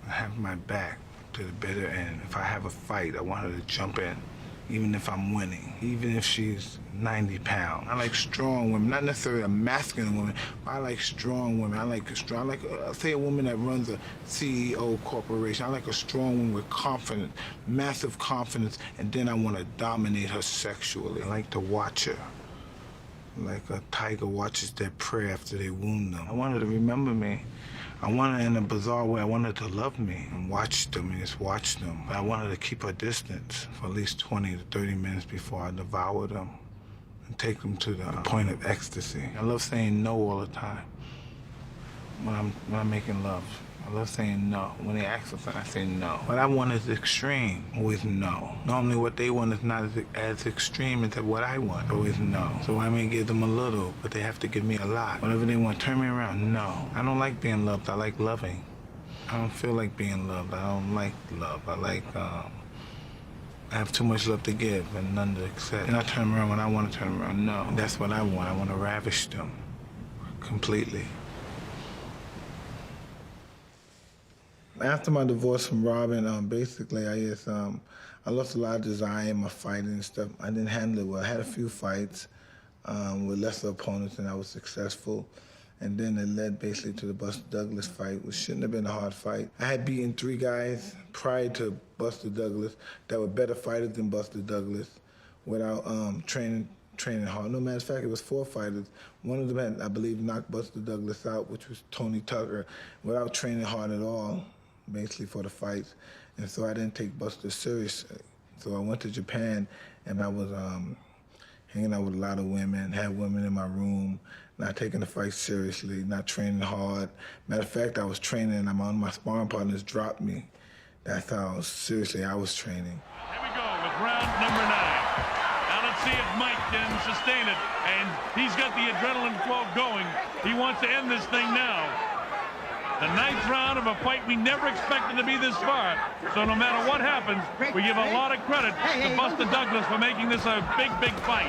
and have my back to the bitter end. If I have a fight, I want her to jump in, even if I'm winning, even if she's 90 pounds. I like strong women, not necessarily a masculine woman, but I like strong women. I like say a woman that runs a CEO corporation. I like a strong woman with confidence, massive confidence, and then I want to dominate her sexually. I like to watch her, like a tiger watches their prey after they wound them. I want her to remember me. I want her in a bizarre way. I want her to love me and watch them and just watch them. I want her to keep her distance for at least 20 to 30 minutes before I devour them and take them to the point of ecstasy. I love saying no all the time when I'm making love. I love saying no. When they ask for something, I say no. What I want is extreme, always no. Normally what they want is not as extreme as what I want, always no. So I may give them a little, but they have to give me a lot. Whatever they want, turn me around, no. I don't like being loved, I like loving. I don't feel like being loved, I don't like love. I have too much love to give and none to accept. And I turn around when I want to turn around, no. That's what I want to ravish them completely. After my divorce from Robin, basically I lost a lot of desire in my fighting and stuff. I didn't handle it well. I had a few fights with lesser opponents and I was successful. And then it led basically to the Buster Douglas fight, which shouldn't have been a hard fight. I had beaten 3 guys prior to Buster Douglas that were better fighters than Buster Douglas without training hard. No matter of fact, it was 4 fighters. One of them had, I believe, knocked Buster Douglas out, which was Tony Tucker, without training hard at all, basically for the fights. And so I didn't take Buster seriously. So I went to Japan and I was hanging out with a lot of women, had women in my room, not taking the fight seriously, not training hard. Matter of fact, I was training and my sparring partners dropped me. That's how seriously I was training. Here we go with round number 9. Now let's see if Mike can sustain it. And he's got the adrenaline flow going. He wants to end this thing now. The 9th round of a fight we never expected to be this far. So no matter what happens, we give a lot of credit to Buster Douglas for making this a big, big fight.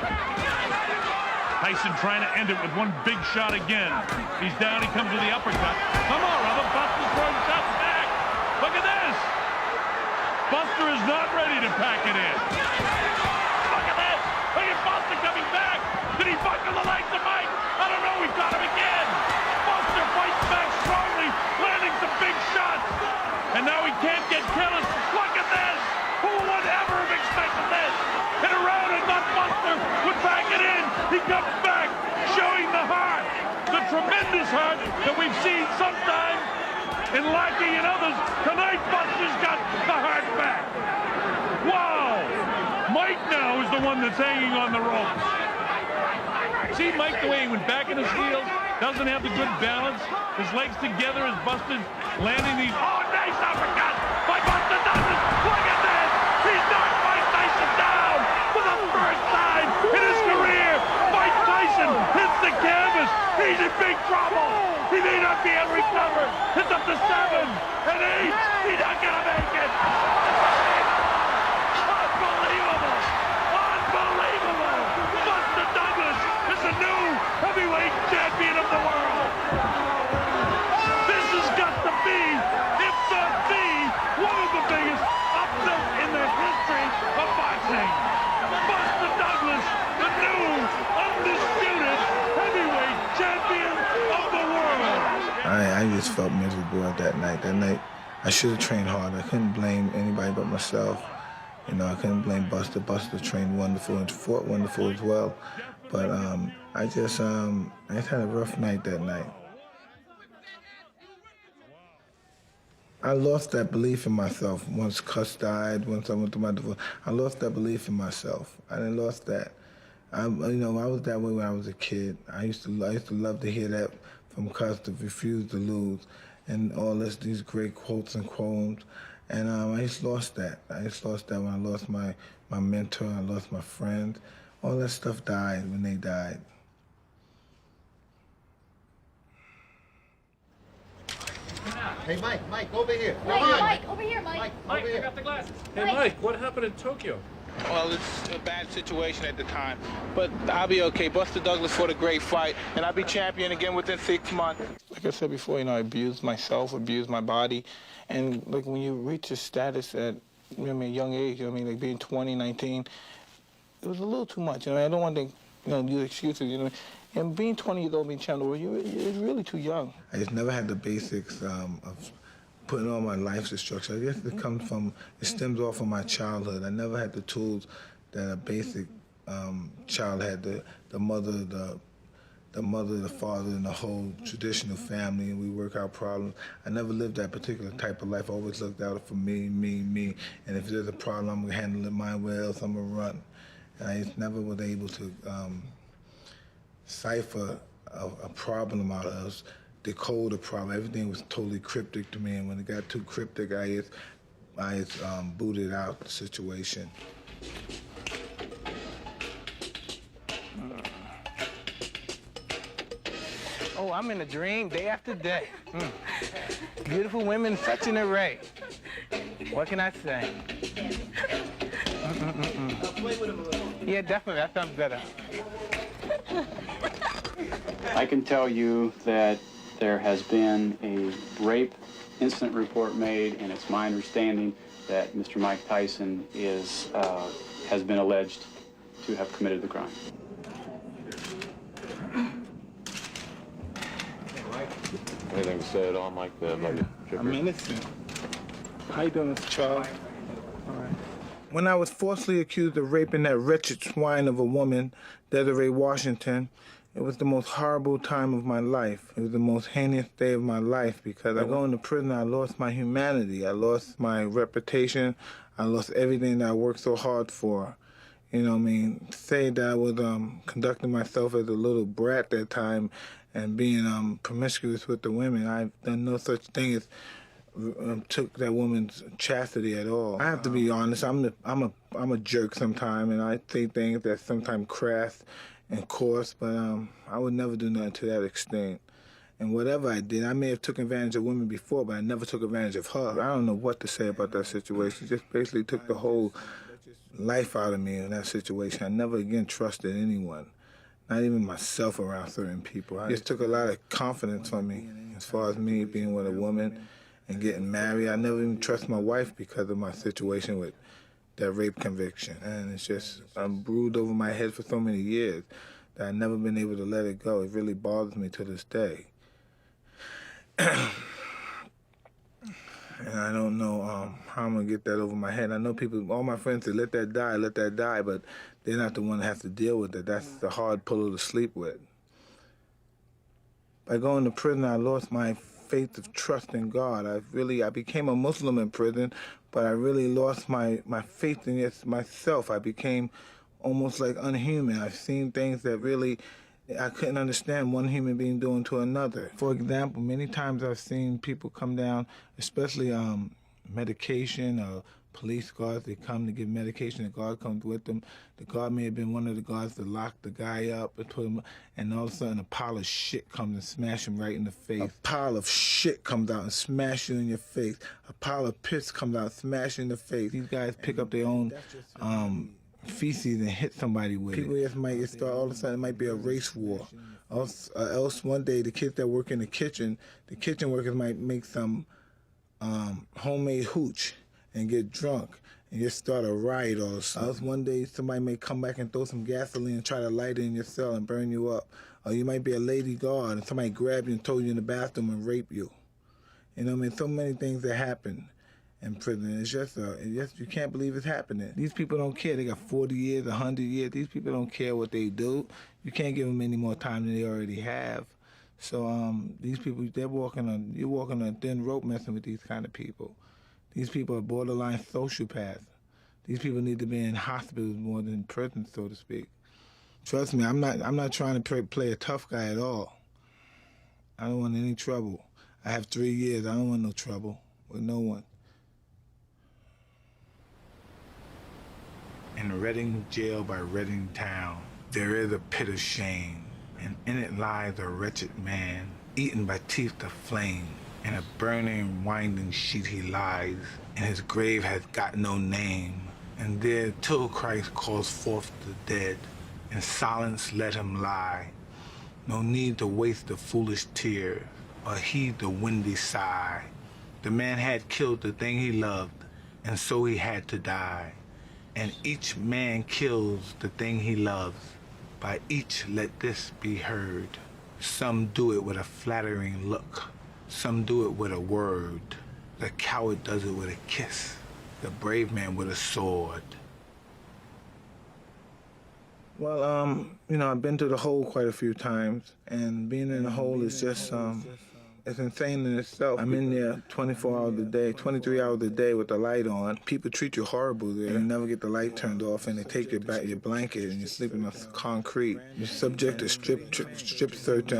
Tyson trying to end it with one big shot again. He's down, he comes with the uppercut. Come on, brother, Buster's throwing shots back. Look at this. Buster is not ready to pack it in. Look at this. Look at Buster coming back. Did he buckle the legs of Mike? I don't know, we got him again. Buster fights back strongly, landing some big shots. And now he can't get careless. Look at this. Who would ever have expected this? In a round and not Buster would back it in. He comes back, showing the heart, the tremendous heart that we've seen sometimes in Lackey and others. Tonight, Buster's got the heart back. Wow! Mike now is the one that's hanging on the ropes. See Mike the way he went back in his heels, doesn't have the good balance. His legs together as Buster's landing these. Oh, nice uppercut by Buster Douglas. Look at this! He's knocked Mike Tyson down for the first time in his career. Mike Tyson hits the canvas. He's in big trouble. He may not be able to recover. It's up to 7 and 8. He's not gonna make it. Unbelievable! Unbelievable! Buster Douglas is the new heavyweight champion of the world. This has got to be, if not the, one of the biggest upsets in the history of boxing. Buster Douglas, the new, undisputed heavyweight champion of the world. I just felt miserable at that night. That night, I should have trained hard. I couldn't blame anybody but myself. You know, I couldn't blame Buster. Buster trained wonderful and fought wonderful as well. But I just had a rough night that night. I lost that belief in myself. Once Cuss died, once I went through my divorce, I lost that belief in myself. I didn't lost that. I was that way when I was a kid. I used to love to hear that from Cuss, to refuse to lose, and all these great quotes and poems. And I just lost that. I just lost that when I lost my mentor, I lost my friends. All that stuff died when they died. Hey, Mike, over here. Mike, over here, Mike. Mike, I got the glasses. Hey, Mike, what happened in Tokyo? Well, it's a bad situation at the time, but I'll be okay. Buster Douglas fought a great fight, and I'll be champion again within 6 months. Like I said before, I abused myself, abused my body, and like when you reach a status at a young age, like being 20, 19, it was a little too much. I don't want to, use excuses. And being 20 years old, being champion, you're really too young. I just never had the basics of putting all my life's structure. I guess it stems off of my childhood. I never had the tools that a basic child had. The mother, the father, and the whole traditional family, and we work out problems. I never lived that particular type of life. I always looked out for me. And if there's a problem, I'm gonna handle it my way, else I'm gonna run. And I just never was able to cipher a problem out of us. Decode a problem. Everything was totally cryptic to me, and when it got too cryptic, I just booted out the situation. Oh, I'm in a dream day after day. Beautiful women, such an array. What can I say? Yeah, definitely, that sounds better. I can tell you that there has been a rape incident report made, and it's my understanding that Mr. Mike Tyson has been alleged to have committed the crime. Anything to say at all, Mike? I'm innocent. How you doing, Mr. Charles? All right. When I was falsely accused of raping that wretched swine of a woman, Desiree Washington, it was the most horrible time of my life. It was the most heinous day of my life because I go into prison, I lost my humanity. I lost my reputation. I lost everything that I worked so hard for. To say that I was conducting myself as a little brat that time and being promiscuous with the women, I've done no such thing as took that woman's chastity at all. I have to be honest, I'm a jerk sometimes, and I say things that sometimes crass and coarse, but I would never do nothing to that extent. And whatever I did, I may have took advantage of women before, but I never took advantage of her. I don't know what to say about that situation. It just basically took the whole life out of me in that situation. I never again trusted anyone, not even myself around certain people. It just took a lot of confidence from me as far as me being with a woman and getting married. I never even trust my wife because of my situation with that rape conviction. And it's just, I'm brooded over my head for so many years that I've never been able to let it go. It really bothers me to this day. And I don't know how I'm going to get that over my head. I know people, all my friends say, let that die, but they're not the one that has to deal with it. That's the hard pillow to sleep with. By going to prison, I lost my faith of trust in God. I became a Muslim in prison, but I really lost my faith in myself. I became almost like unhuman. I've seen things that really I couldn't understand one human being doing to another. For example, many times I've seen people come down, especially medication or police guards, they come to give medication, the guard comes with them. The guard may have been one of the guards that locked the guy up and put him, and all of a sudden a pile of shit comes and smash him right in the face. A pile of shit comes out and smash you in your face. A pile of piss comes out and smash you in the face. These guys pick up their own feces and hit somebody with it. People just might start, all of a sudden it might be a race war. Else one day the kids that work in the kitchen workers might make some homemade hooch and get drunk and just start a riot all of a sudden. Else one day somebody may come back and throw some gasoline and try to light it in your cell and burn you up. Or you might be a lady guard and somebody grab you and throw you in the bathroom and rape you. You know what I mean? So many things that happen in prison. It's just you can't believe it's happening. These people don't care. They got 40 years, 100 years. These people don't care what they do. You can't give them any more time than they already have. So these people, you're walking on a thin rope messing with these kind of people. These people are borderline sociopaths. These people need to be in hospitals more than prison, so to speak. Trust me, I'm not trying to play a tough guy at all. I don't want any trouble. I have 3 years. I don't want no trouble with no one. In Reading Jail by Reading Town, there is a pit of shame, and in it lies a wretched man, eaten by teeth of flame. In a burning, winding sheet he lies, and his grave has got no name. And there, till Christ calls forth the dead, in silence let him lie. No need to waste the foolish tear, or heed the windy sigh. The man had killed the thing he loved, and so he had to die. And each man kills the thing he loves. By each let this be heard. Some do it with a flattering look. Some do it with a word. The coward does it with a kiss. The brave man with a sword. Well, you know, I've been to the hole quite a few times, and being in the hole is just, it's insane in itself. I'm in there 24 hours a day, 23 hours a day with the light on. People treat you horrible there. You never get the light turned off, and they take your blanket, and you sleep in the concrete. You're subject to strip search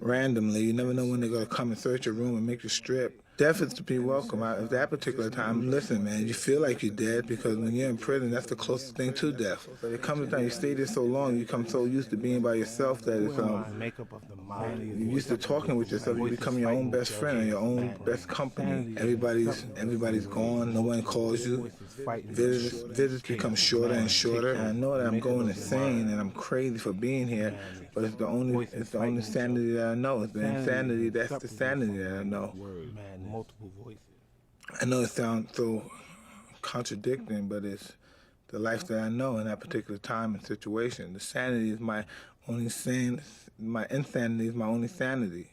randomly. You never know when they're going to come and search your room and make you strip. Death is to be welcome. At that particular time, listen, man, you feel like you're dead because when you're in prison, that's the closest thing to death. But it comes a time you stay there so long, you become so used to being by yourself that it's you're used to talking with yourself. You become your own best friend and your own best company. Everybody's gone. No one calls you. Visits become shorter and shorter. And I know that I'm going insane and I'm crazy for being here, but it's the only sanity that I know. It's the insanity. That's the sanity that I know. Multiple voices. I know it sounds so contradicting, but it's the life that I know in that particular time and situation. The sanity is my only my insanity is my only sanity.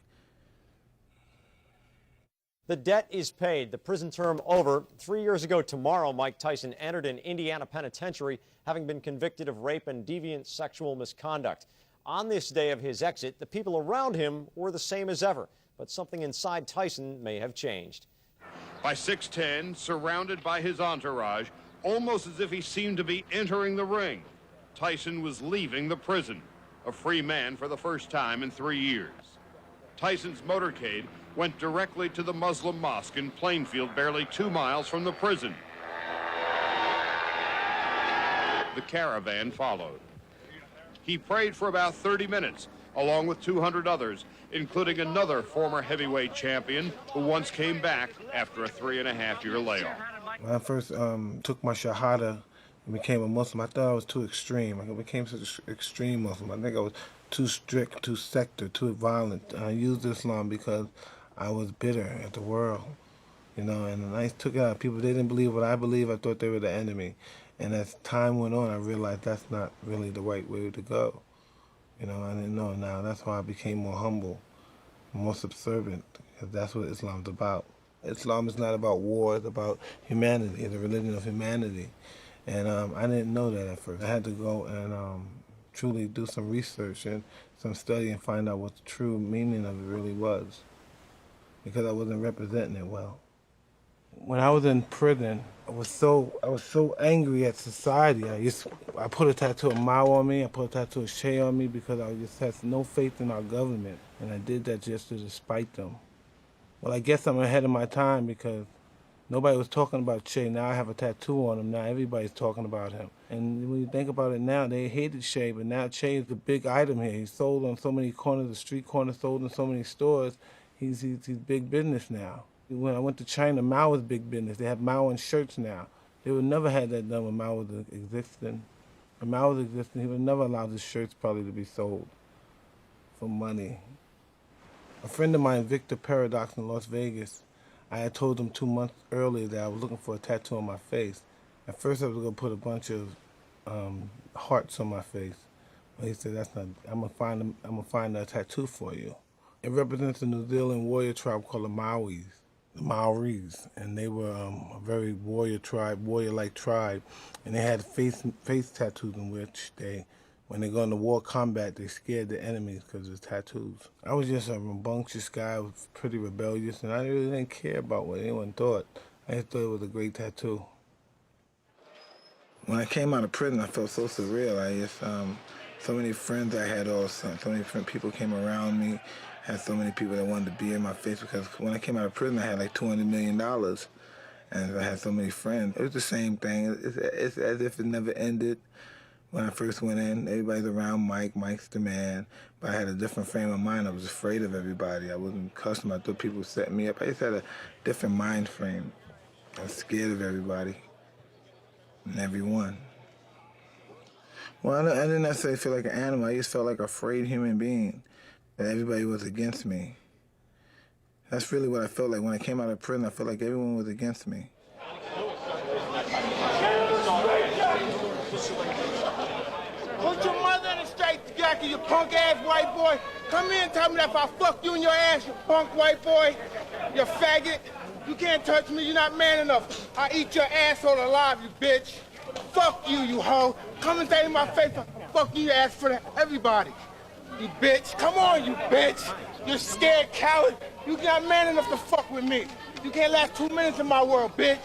The debt is paid. The prison term over. 3 years ago tomorrow, Mike Tyson entered an Indiana penitentiary, having been convicted of rape and deviant sexual misconduct. On this day of his exit, the people around him were the same as ever. But something inside Tyson may have changed. By 6:10, surrounded by his entourage, almost as if he seemed to be entering the ring, Tyson was leaving the prison, a free man for the first time in 3 years. Tyson's motorcade went directly to the Muslim mosque in Plainfield, barely 2 miles from the prison. The caravan followed. He prayed for about 30 minutes, along with 200 others, including another former heavyweight champion who once came back after a 3.5-year layoff. When I first took my Shahada and became a Muslim, I thought I was too extreme. I became such an extreme Muslim. I think I was too strict, too sector, too violent. I used Islam because I was bitter at the world, you know, and I took it out. People, they didn't believe what I believe. I thought they were the enemy. And as time went on, I realized that's not really the right way to go. You know, I didn't know. Now that's why I became more humble, more subservient, because that's what Islam's about. Islam is not about war, it's about humanity, the religion of humanity. And I didn't know that at first. I had to go and truly do some research and some study and find out what the true meaning of it really was, because I wasn't representing it well. When I was in prison, I was so angry at society. I put a tattoo of Mao on me, I put a tattoo of Che on me because I just had no faith in our government. And I did that just to despite them. Well, I guess I'm ahead of my time because nobody was talking about Che. Now I have a tattoo on him. Now everybody's talking about him. And when you think about it now, they hated Che, but now Che is the big item here. He's sold on so many corners, the street corners, sold in so many stores. He's big business now. When I went to China, Mao was big business. They have Mao in shirts now. They would never have that done when Mao was existing. When Mao was existing, he would never allow his shirts probably to be sold for money. A friend of mine, Victor Paradox in Las Vegas, I had told him 2 months earlier that I was looking for a tattoo on my face. At first I was going to put a bunch of hearts on my face. But he said, "That's not, I'm gonna find a tattoo for you." It represents a New Zealand warrior tribe called the Maoris, and they were a very warrior-like tribe, and they had face tattoos in which when they go into war combat, they scared the enemies because of the tattoos. I was just a rambunctious guy. I was pretty rebellious, and I really didn't care about what anyone thought. I just thought it was a great tattoo. When I came out of prison, I felt so surreal. So many friends I had also, so many different people came around me. I had so many people that wanted to be in my face because when I came out of prison, I had like $200 million. And I had so many friends. It was the same thing. It's as if it never ended. When I first went in, everybody's around Mike. Mike's the man. But I had a different frame of mind. I was afraid of everybody. I wasn't accustomed. I thought people would set me up. I just had a different mind frame. I was scared of everybody and everyone. Well, I didn't necessarily feel like an animal. I just felt like a afraid human being, that everybody was against me. That's really what I felt like. When I came out of prison, I felt like everyone was against me. Put your mother in a straight jacket, you punk-ass white boy. Come here and tell me that if I fuck you in your ass, you punk white boy, you faggot. You can't touch me, you're not man enough. I eat your asshole alive, you bitch. Fuck you, you hoe. Come and say in my face, fuck you, ass for everybody. You bitch, come on, you bitch. You're scared coward. You not man enough to fuck with me. You can't last 2 minutes in my world, bitch.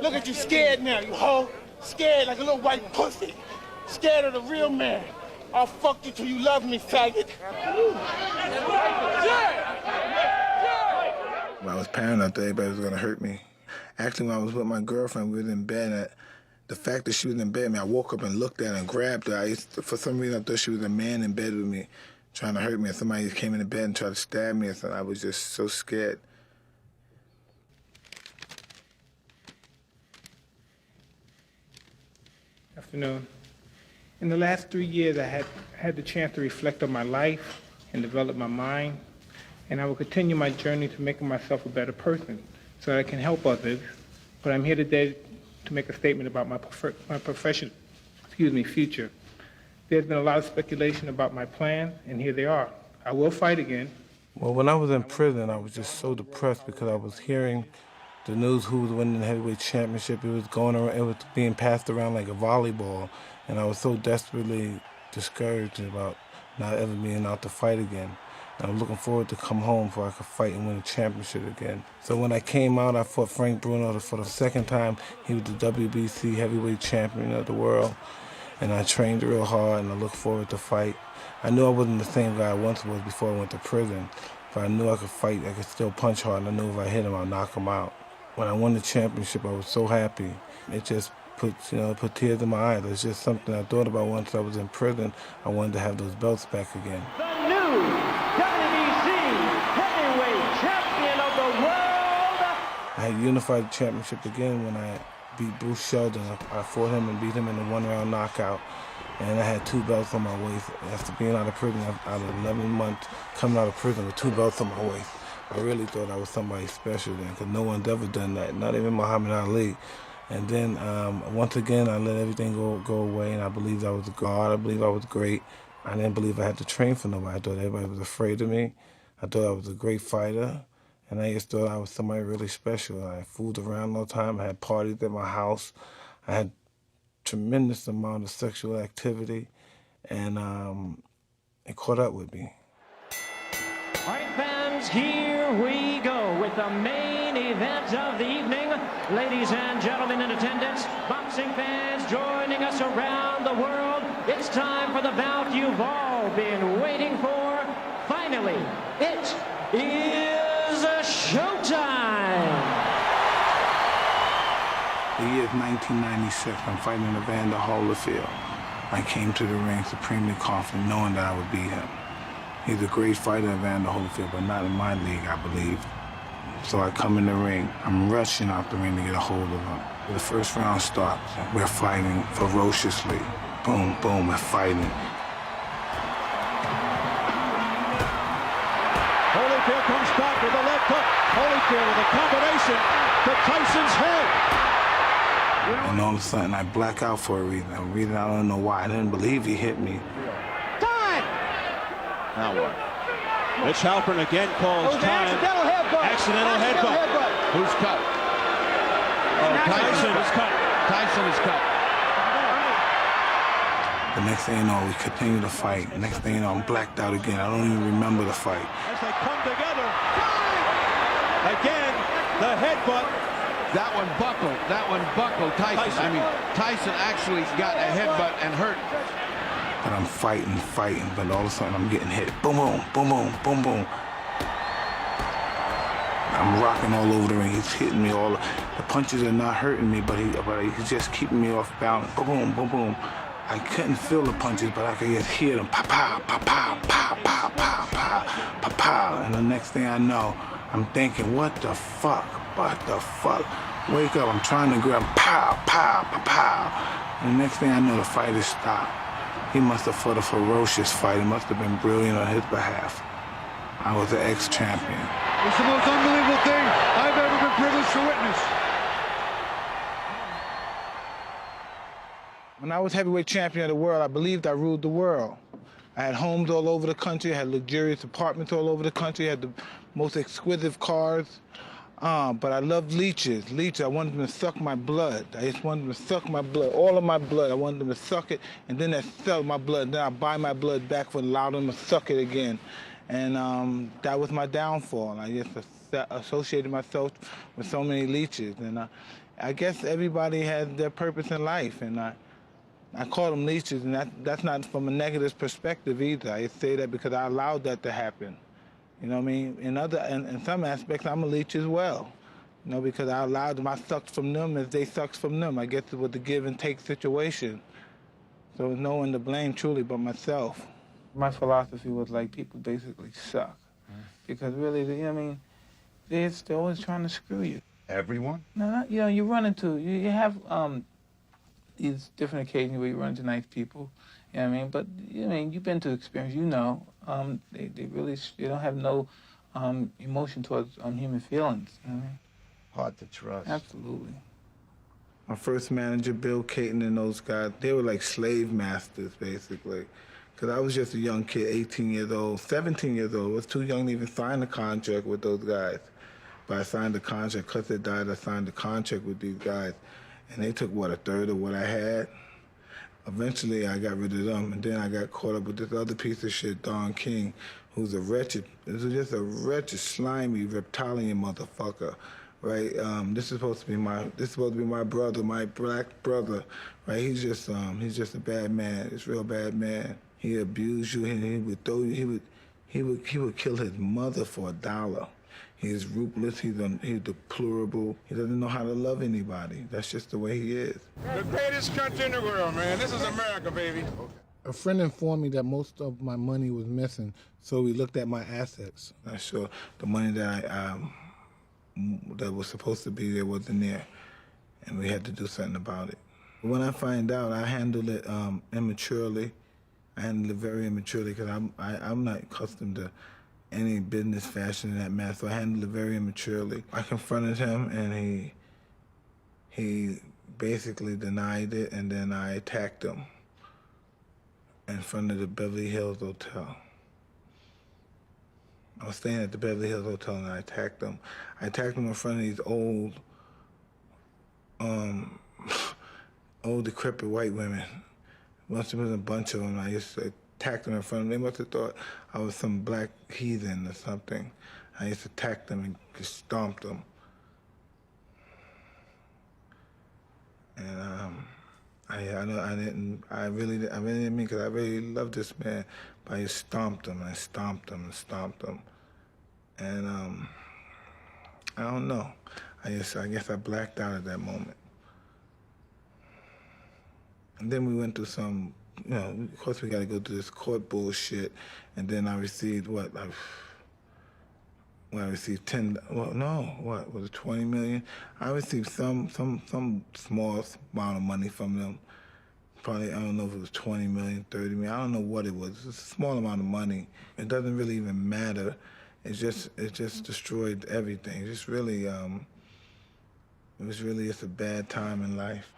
Look at you scared now, you hoe. Scared like a little white pussy. Scared of the real man. I'll fuck you till you love me, faggot. When I was paranoid that everybody was gonna hurt me. Actually, when I was with my girlfriend, we was in bed, and the fact that she was in bed, I woke up and looked at her and grabbed her. For some reason, I thought she was a man in bed with me, trying to hurt me, and somebody came into bed and tried to stab me, and I was just so scared. Afternoon. In the last 3 years, I had the chance to reflect on my life and develop my mind, and I will continue my journey to making myself a better person so that I can help others. But I'm here today to make a statement about my future. There's been a lot of speculation about my plans, and here they are. I will fight again. Well, when I was in prison, I was just so depressed because I was hearing the news who was winning the heavyweight championship. It was going around, it was being passed around like a volleyball, and I was so desperately discouraged about not ever being out to fight again. And I was looking forward to come home so I could fight and win a championship again. So when I came out, I fought Frank Bruno for the second time. He was the WBC heavyweight champion of the world, and I trained real hard, and I looked forward to fight. I knew I wasn't the same guy I once was before I went to prison, but I knew I could fight. I could still punch hard, and I knew if I hit him, I'd knock him out. When I won the championship, I was so happy. It just put tears in my eyes. It's just something I thought about once I was in prison. I wanted to have those belts back again. The new WBC heavyweight champion of the world. I had unified the championship again when I beat Bruce Sheldon. I fought him and beat him in a one-round knockout. And I had 2 belts on my waist. After being out of prison, out of 11 months, coming out of prison with 2 belts on my waist. I really thought I was somebody special then, because no one's ever done that, not even Muhammad Ali. And then once again, I let everything go away, and I believed I was a god. I believed I was great. I didn't believe I had to train for nobody. I thought everybody was afraid of me. I thought I was a great fighter, and I just thought I was somebody really special. I fooled around all the time. I had parties at my house. I had tremendous amount of sexual activity, and it caught up with me. All right, fans, here we go with the main event of the evening. Ladies and gentlemen in attendance, boxing fans joining us around the world, it's time for the bout you've all been waiting for. Finally, it is showtime. The year is 1996. I'm fighting Evander Holyfield. I came to the ring supremely confident, knowing that I would beat him. He's a great fighter, Evander Holyfield, but not in my league, I believe. So I come in the ring. I'm rushing out the ring to get a hold of him. The first round starts. We're fighting ferociously. Boom, boom, we're fighting. Holyfield comes back with a left hook. Holyfield with a combination to Tyson's head. And all of a sudden, I black out for a reason. I don't know why. I didn't believe he hit me. Now what? Mitch Halpern again calls time. Accidental headbutt. Accidental headbutt. Who's cut? Oh, Tyson is cut. Tyson is cut. The next thing you know, we continue to fight. The next thing you know, I'm blacked out again. I don't even remember the fight. As they come together. Again, the headbutt. That one buckled Tyson. I mean, Tyson actually got a headbutt and hurt. But I'm fighting, but all of a sudden I'm getting hit. Boom, boom, boom, boom, boom, boom. I'm rocking all over the ring. He's hitting me all. The punches are not hurting me, but he's just keeping me off balance. Boom, boom, boom, boom. I couldn't feel the punches, but I could just hear them pow, pow, pow, pow, pow, pow, pow, pow, pow, pow. And the next thing I know, I'm thinking, what the fuck? What the fuck? Wake up, I'm trying to grab pow, pow, pow, pow. And the next thing I know, the fight has stopped. He must have fought a ferocious fight. It must have been brilliant on his behalf. I was an ex-champion. It's the most unbelievable thing I've ever been privileged to witness. When I was heavyweight champion of the world, I believed I ruled the world. I had homes all over the country, I had luxurious apartments all over the country, I had the most exquisite cars. But I loved leeches. Leeches, I wanted them to suck my blood. I just wanted them to suck my blood, all of my blood. I wanted them to suck it, and then they sell my blood. And then I buy my blood back for allow them to suck it again. And that was my downfall. I just associated myself with so many leeches. And I guess everybody has their purpose in life. And I call them leeches, and that's not from a negative perspective either. I say that because I allowed that to happen. You know what I mean? In some aspects, I'm a leech as well. You know, because I allowed them, I sucked from them as they sucked from them. I guess it was the give and take situation. So there's no one to blame truly but myself. My philosophy was like, people basically suck. Because really, you know what I mean? They're always trying to screw you. Everyone? No, you know, you run into, you have these different occasions where you run into nice people. You know what I mean? But, you know, I mean, you've been to experience, you know. They don't have no emotion towards human feelings. You know what I mean? Hard to trust. Absolutely. My first manager, Bill Caton, and those guys, they were like slave masters, basically. Because I was just a young kid, 18 years old, 17 years old. I was too young to even sign a contract with those guys. But I signed the contract. Because they died, I signed the contract with these guys. And they took, what, a third of what I had? Eventually, I got rid of them, and then I got caught up with this other piece of shit, Don King, who's just a wretched, slimy, reptilian motherfucker, right? This is supposed to be my brother, my black brother, right? He's just a bad man. He's a real bad man. He abused you, and he would kill his mother for $1. He's ruthless, he's deplorable. He doesn't know how to love anybody. That's just the way he is. The greatest country in the world, man. This is America, baby. A friend informed me that most of my money was missing, so we looked at my assets. Not sure the money that that was supposed to be there wasn't there, and we had to do something about it. When I find out, I handled it immaturely. I handled it very immaturely because I'm not accustomed to any business fashion in that matter, so I handled it very immaturely. I confronted him, and he basically denied it, and then I attacked him in front of the Beverly Hills Hotel. I was staying at the Beverly Hills Hotel, and I attacked him. I attacked him in front of these old decrepit white women. Must have been a bunch of them. I used to attack them in front of them. They must have thought I was some black heathen or something. I used to attack them and just stomp them. And I really didn't mean, because I really loved this man, but I just stomped him and stomped him and stomped him. And I don't know. I guess I blacked out at that moment. And then we went through some, you know, of course we got to go through this court bullshit, and then I received what? I received 10. Well, no, what was it? 20 million? I received some small amount of money from them. Probably, I don't know if it was 20 million, 30 million. I don't know what it was. It's a small amount of money. It doesn't really even matter. It just destroyed everything. It just really, it was really just a bad time in life.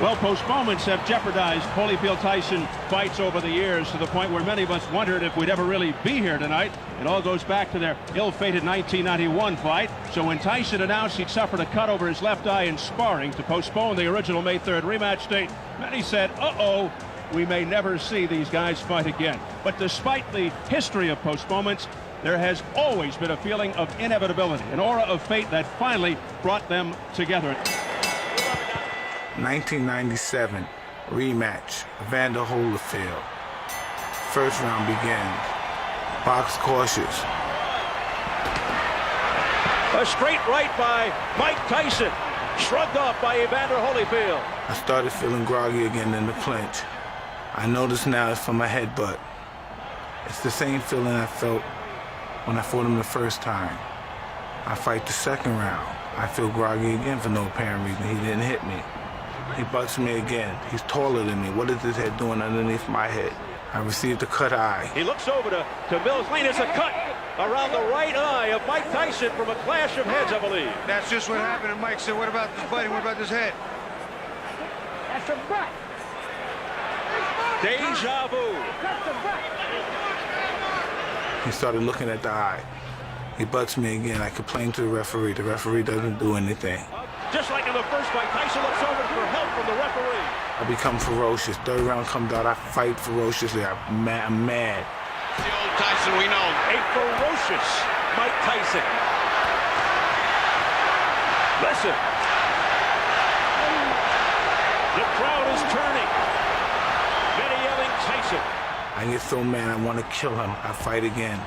Well, postponements have jeopardized Holyfield-Tyson fights over the years to the point where many of us wondered if we'd ever really be here tonight. It all goes back to their ill-fated 1991 fight. So when Tyson announced he'd suffered a cut over his left eye in sparring to postpone the original May 3rd rematch date, many said, uh-oh, we may never see these guys fight again. But despite the history of postponements, there has always been a feeling of inevitability, an aura of fate that finally brought them together. 1997, rematch, Evander Holyfield. First round begins. Box cautious. A straight right by Mike Tyson. Shrugged off by Evander Holyfield. I started feeling groggy again in the clinch. I notice now it's from my headbutt. It's the same feeling I felt when I fought him the first time. I fight the second round. I feel groggy again for no apparent reason. He didn't hit me. He bucks me again. He's taller than me. What is his head doing underneath my head? I received a cut eye. He looks over to Mills Lane. It's a cut around the right eye of Mike Tyson from a clash of heads, I believe. That's just what happened. And Mike said, what about this fighting? What about this head? That's a butt. Deja vu. That's a butt. He started looking at the eye. He bucks me again. I complain to the referee. The referee doesn't do anything. Just like in the first fight, Tyson looks over for help from the referee. I become ferocious. Third round comes out, I fight ferociously. I'm mad. The old Tyson we know. A ferocious Mike Tyson. Listen. The crowd is turning. Many yelling Tyson. I get so mad I want to kill him. I fight again.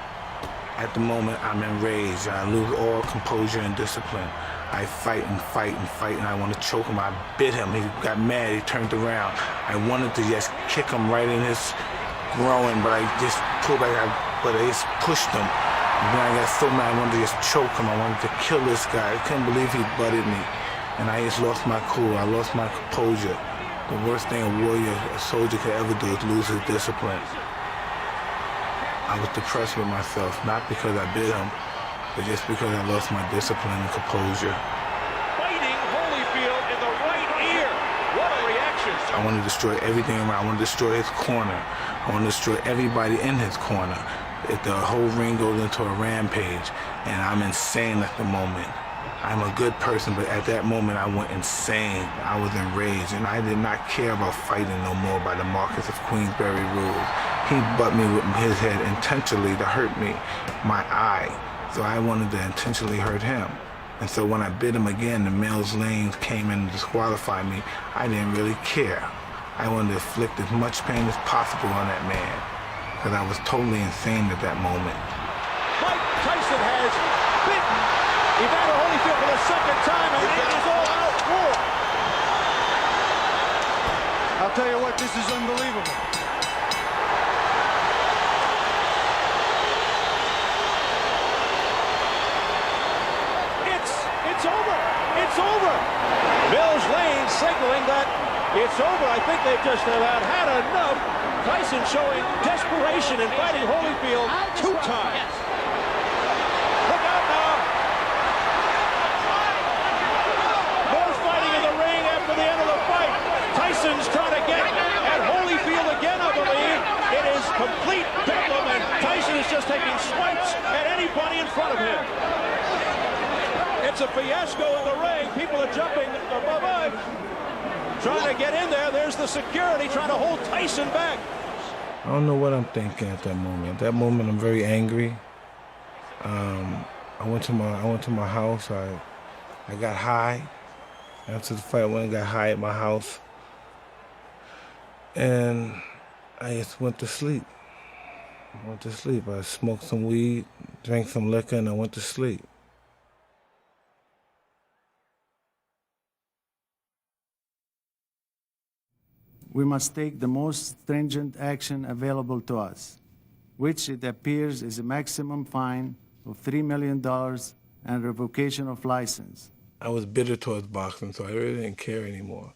At the moment, I'm enraged. I lose all composure and discipline. I fight and fight and fight, and I want to choke him. I bit him. He got mad. He turned around. I wanted to just kick him right in his groin, but I just pulled back. But I just pushed him. And then I got so mad, I wanted to just choke him. I wanted to kill this guy. I couldn't believe he butted me. And I just lost my cool. I lost my composure. The worst thing a warrior, a soldier could ever do is lose his discipline. I was depressed with myself, not because I bit him, but just because I lost my discipline and composure. Fighting Holyfield in the right ear. What a reaction. I want to destroy everything around. I want to destroy his corner. I want to destroy everybody in his corner. If the whole ring goes into a rampage, and I'm insane at the moment. I'm a good person, but at that moment I went insane. I was enraged, and I did not care about fighting no more by the Marcus of Queensberry rules. He butt me with his head intentionally to hurt me, my eye. So I wanted to intentionally hurt him. And so when I bit him again, the Mills Lanes came in to disqualify me. I didn't really care. I wanted to inflict as much pain as possible on that man, because I was totally insane at that moment. Mike Tyson has bitten Evander Holyfield for the second time, and it is all out war. I'll tell you what, this is unbelievable. It's over. It's over. Mills Lane signaling that it's over. I think they've just about had enough. Tyson showing desperation in fighting Holyfield 2 times. Look out now. More fighting in the ring after the end of the fight. Tyson's trying to get at Holyfield again, I believe. It is complete bedlam, and Tyson is just taking swipes at anybody in front of him. It's a fiasco in the ring. People are jumping above us, trying to get in there. There's the security trying to hold Tyson back. I don't know what I'm thinking at that moment. At that moment, I'm very angry. I went to my house. I got high. After the fight, I went and got high at my house, and I just went to sleep. I smoked some weed, drank some liquor, and I went to sleep. We must take the most stringent action available to us, which it appears is a maximum fine of $3 million and revocation of license. I was bitter towards boxing, so I really didn't care anymore.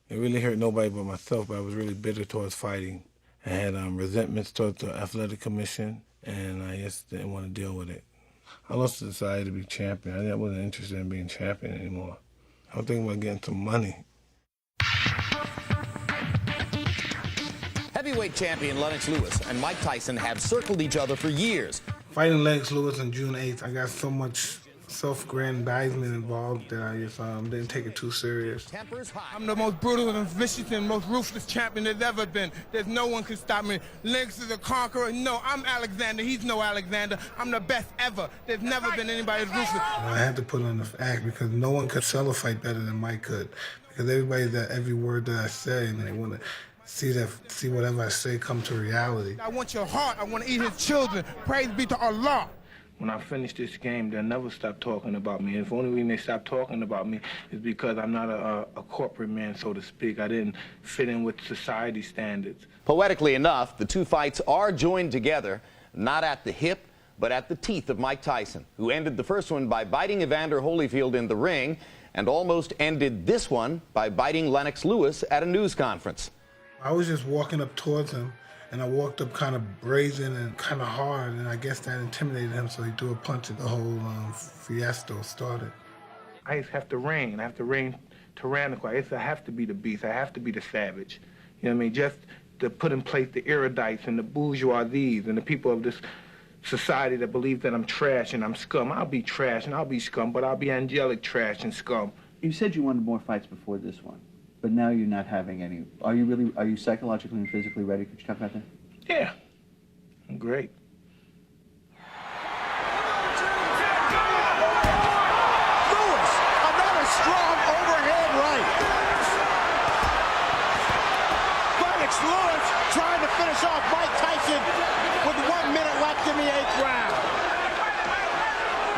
It really hurt nobody but myself, but I was really bitter towards fighting. I had resentments towards the athletic commission, and I just didn't want to deal with it. I lost the desire to be champion. I wasn't interested in being champion anymore. I was thinking about getting some money. Heavyweight champion Lennox Lewis and Mike Tyson have circled each other for years. Fighting Lennox Lewis on June 8th, I got so much self-aggrandizement involved that I just didn't take it too serious. I'm the most brutal and vicious and most ruthless champion there's ever been. There's no one can stop me. Lennox is a conqueror. No, I'm Alexander. He's no Alexander. I'm the best ever. There's never been anybody as ruthless. I had to put on the act because no one could sell a fight better than Mike could. Because everybody's at every word that I say, and they want to see whatever I say come to reality. I want your heart. I want to eat his children. Praise be to Allah. When I finish this game, they'll never stop talking about me. And the only reason they stop talking about me is because I'm not a corporate man, so to speak. I didn't fit in with society standards. Poetically enough, the two fights are joined together, not at the hip, but at the teeth of Mike Tyson, who ended the first one by biting Evander Holyfield in the ring and almost ended this one by biting Lennox Lewis at a news conference. I was just walking up towards him, and I walked up kind of brazen and kind of hard, and I guess that intimidated him, so he threw a punch and the whole fiasco started. I used to have to reign. I have to reign tyrannical. I used to have to be the beast. I have to be the savage. You know what I mean? Just to put in place the erudites and the bourgeoisies and the people of this society that believe that I'm trash and I'm scum. I'll be trash and I'll be scum, but I'll be angelic trash and scum. You said you wanted more fights before this one, but now you're not having any. Are you psychologically and physically ready? Could you talk about that? Yeah, I'm great. Lewis, another strong overhead right. Lennox Lewis trying to finish off Mike Tyson with 1 minute left in the 8th round.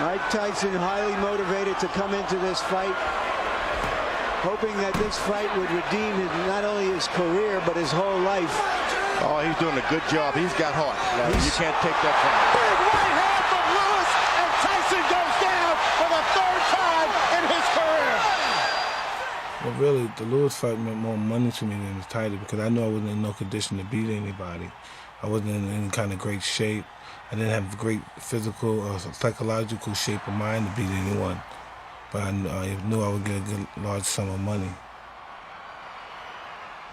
Mike Tyson highly motivated to come into this fight, hoping that this fight would redeem not only his career, but his whole life. Oh, he's doing a good job. He's got heart. You can't take that from him. Big right hand from Lewis, and Tyson goes down for the 3rd time in his career. Well, really, the Lewis fight meant more money to me than the title because I knew I wasn't in no condition to beat anybody. I wasn't in any kind of great shape. I didn't have great physical or psychological shape of mind to beat anyone. But I knew I would get a good, large sum of money.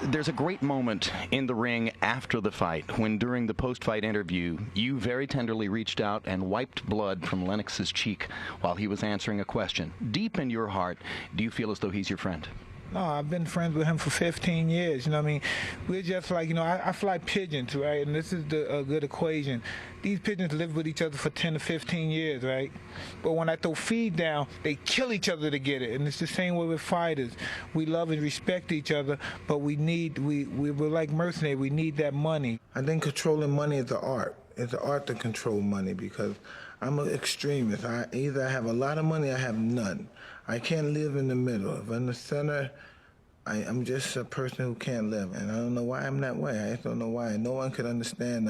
There's a great moment in the ring after the fight when, during the post-fight interview, you very tenderly reached out and wiped blood from Lennox's cheek while he was answering a question. Deep in your heart, do you feel as though he's your friend? No, I've been friends with him for 15 years, you know what I mean? We're just like, you know, I fly pigeons, right? And this is a good equation. These pigeons live with each other for 10 to 15 years, right? But when I throw feed down, they kill each other to get it. And it's the same way with fighters. We love and respect each other, but we're like mercenaries. We need that money. I think controlling money is an art. It's an art to control money because I'm an extremist. I either have a lot of money or I have none. I can't live in the middle. If I'm in the center, I'm just a person who can't live. And I don't know why I'm that way. I just don't know why. No one could understand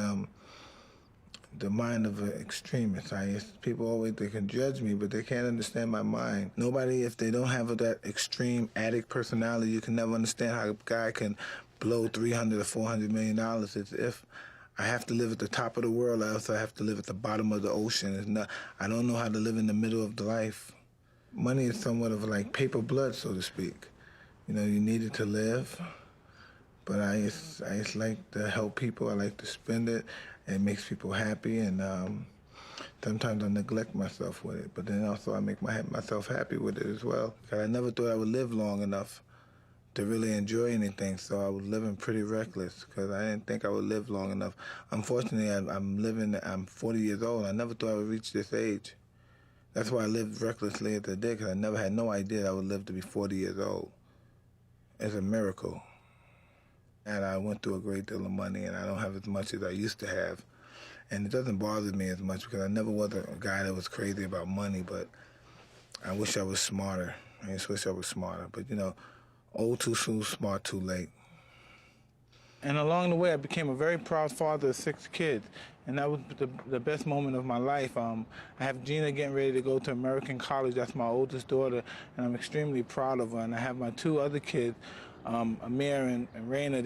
the mind of an extremist. People always, they can judge me, but they can't understand my mind. Nobody, if they don't have that extreme addict personality, you can never understand how a guy can blow $300 or $400 million. It's if I have to live at the top of the world, I also have to live at the bottom of the ocean. I don't know how to live in the middle of the life. Money is somewhat of like paper blood, so to speak. You know, you need it to live, but I just like to help people. I like to spend it. It makes people happy, and sometimes I neglect myself with it, but then also I make myself happy with it as well. Because I never thought I would live long enough to really enjoy anything, so I was living pretty reckless because I didn't think I would live long enough. Unfortunately, I'm 40 years old. I never thought I would reach this age. That's why I lived recklessly at the day, because I never had no idea I would live to be 40 years old. It's a miracle. And I went through a great deal of money, and I don't have as much as I used to have. And it doesn't bother me as much because I never was a guy that was crazy about money, but I wish I was smarter. I just wish I was smarter. But, you know, old too soon, smart too late. And along the way, I became a very proud father of 6 kids. And that was the best moment of my life. I have Gina getting ready to go to American college. That's my oldest daughter, and I'm extremely proud of her. And I have my 2 other kids, Amir and Raina.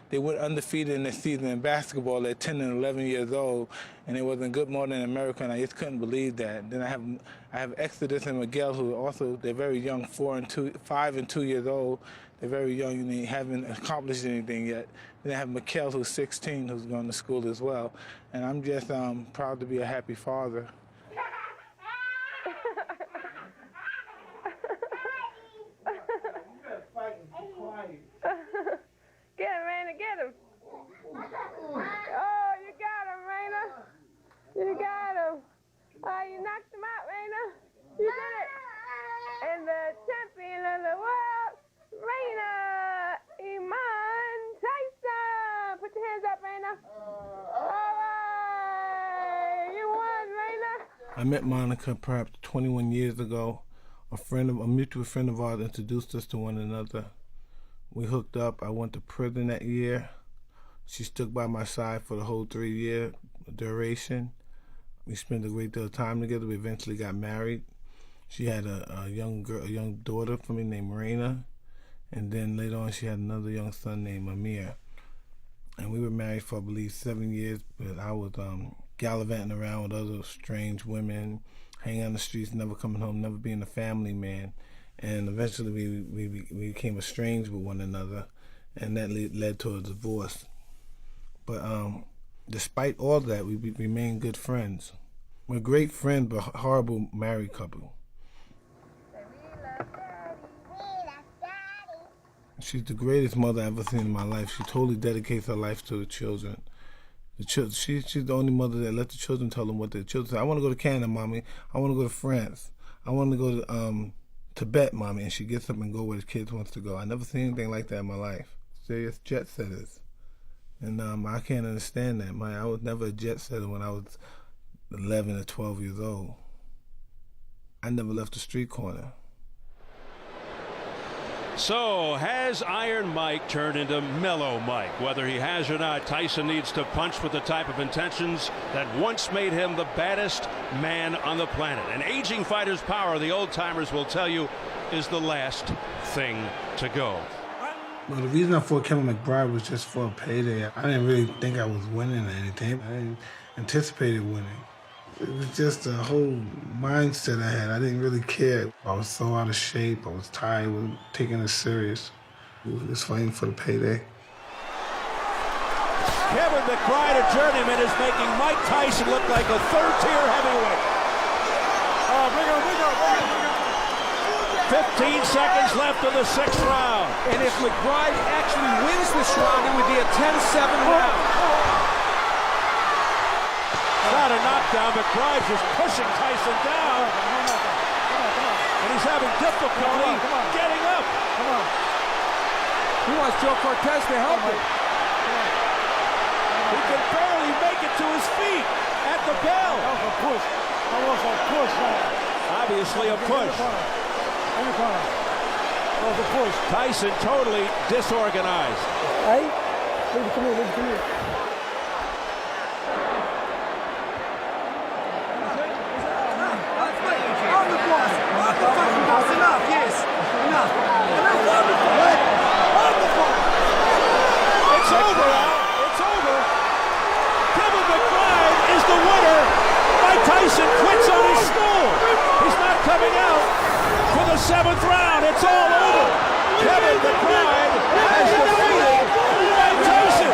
They were undefeated in their season in basketball at 10 and 11 years old, and it wasn't good more than America, and I just couldn't believe that. And then I have Exodus and Miguel, who also, they're very young, 5 and 2 years old. They're very young and they haven't accomplished anything yet. Then I have Mikkel, who's 16, who's going to school as well. And I'm just proud to be a happy father. Get him, Raina, get him. Oh, you got him, Raina. You got him. Oh, you knocked him out, Raina. You did it. And the champion of the world, Raina Iman Tyson. Put your hands up, Raina. All right. You won. met Monica perhaps 21 years ago. A mutual friend of ours introduced us to one another. We hooked up. I went to prison that year. She stuck by my side for the whole 3-year duration. We spent a great deal of time together. We eventually got married. She had a young daughter for me named Raina, and then later on she had another young son named Amir. And we were married for, I believe, 7 years, but I was gallivanting around with other strange women, hanging on the streets, never coming home, never being a family man. And eventually we became estranged with one another, and that led to a divorce. But despite all that, we remained good friends. We're great friends, but horrible married couple. She's the greatest mother I've ever seen in my life. She totally dedicates her life to the children. She's the only mother that let the children tell them what their children say. I want to go to Canada, Mommy. I want to go to France. I want to go to Tibet, Mommy. And she gets up and go where the kids wants to go. I never seen anything like that in my life. Serious jet setters. And I can't understand that. I was never a jet setter when I was 11 or 12 years old. I never left the street corner. So, has Iron Mike turned into Mellow Mike? Whether he has or not, Tyson needs to punch with the type of intentions that once made him the baddest man on the planet. An aging fighter's power, the old-timers will tell you, is the last thing to go. Well, the reason I fought Kevin McBride was just for a payday. I didn't really think I was winning or anything. I didn't anticipate winning. It was just a whole mindset I had. I didn't really care. I was so out of shape. I was tired. I wasn't taking it serious. We were just fighting for the payday. Kevin McBride, a journeyman, is making Mike Tyson look like a third-tier heavyweight. Oh, bring her. 15 seconds left in the 6th round. And if McBride actually wins this round, it would be a 10-7 round. Not a knockdown, McBride just pushing Tyson down. And he's having difficulty getting up. Come on. He wants Joe Cortez to help him. He can barely make it to his feet at the bell. That was a push. That was a push. Obviously a push. That was a push. Tyson totally disorganized. Hey, come here. Enough, yes. Enough. It's over, Al. It's over. Kevin McBride is the winner. Mike Tyson quits on his stool. He's not coming out for the 7th round. It's all over. Kevin McBride has defeated Mike Tyson.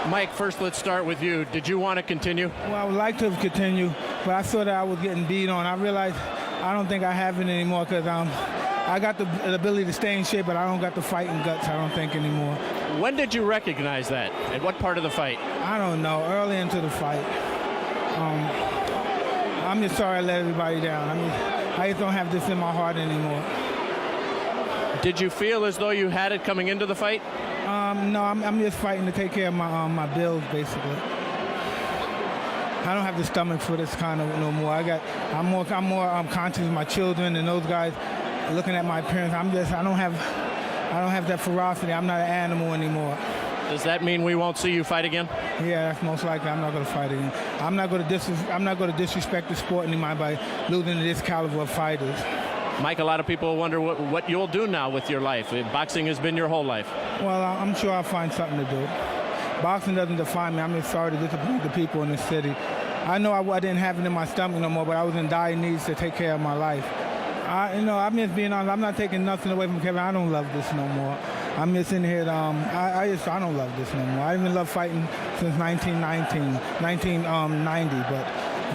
Mike, first let's start with you. Did you want to continue? Well, I would like to continue, but I saw that I was getting beat on. I realized I don't think I have it anymore because I got the ability to stay in shape, but I don't got the fighting guts, I don't think, anymore. When did you recognize that? At what part of the fight? I don't know. Early into the fight. I'm just sorry I let everybody down. I just don't have this in my heart anymore. Did you feel as though you had it coming into the fight? No, I'm just fighting to take care of my bills, basically. I don't have the stomach for this kind of no more. I'm more conscious of my children and those guys looking at my appearance. I don't have that ferocity. I'm not an animal anymore. Does that mean we won't see you fight again? Yeah, that's most likely. I'm not going to fight again. I'm not going to disrespect the sport anymore by losing to this caliber of fighters. Mike, a lot of people wonder what you'll do now with your life. Boxing has been your whole life. Well, I'm sure I'll find something to do. Boxing doesn't define me. I'm just sorry to disappoint the people in this city. I know I didn't have it in my stomach no more, but I was in dire needs to take care of my life. I'm just being honest. I'm not taking nothing away from Kevin. I don't love this no more. I'm just in here. I don't love this no more. I even love fighting since 1990. But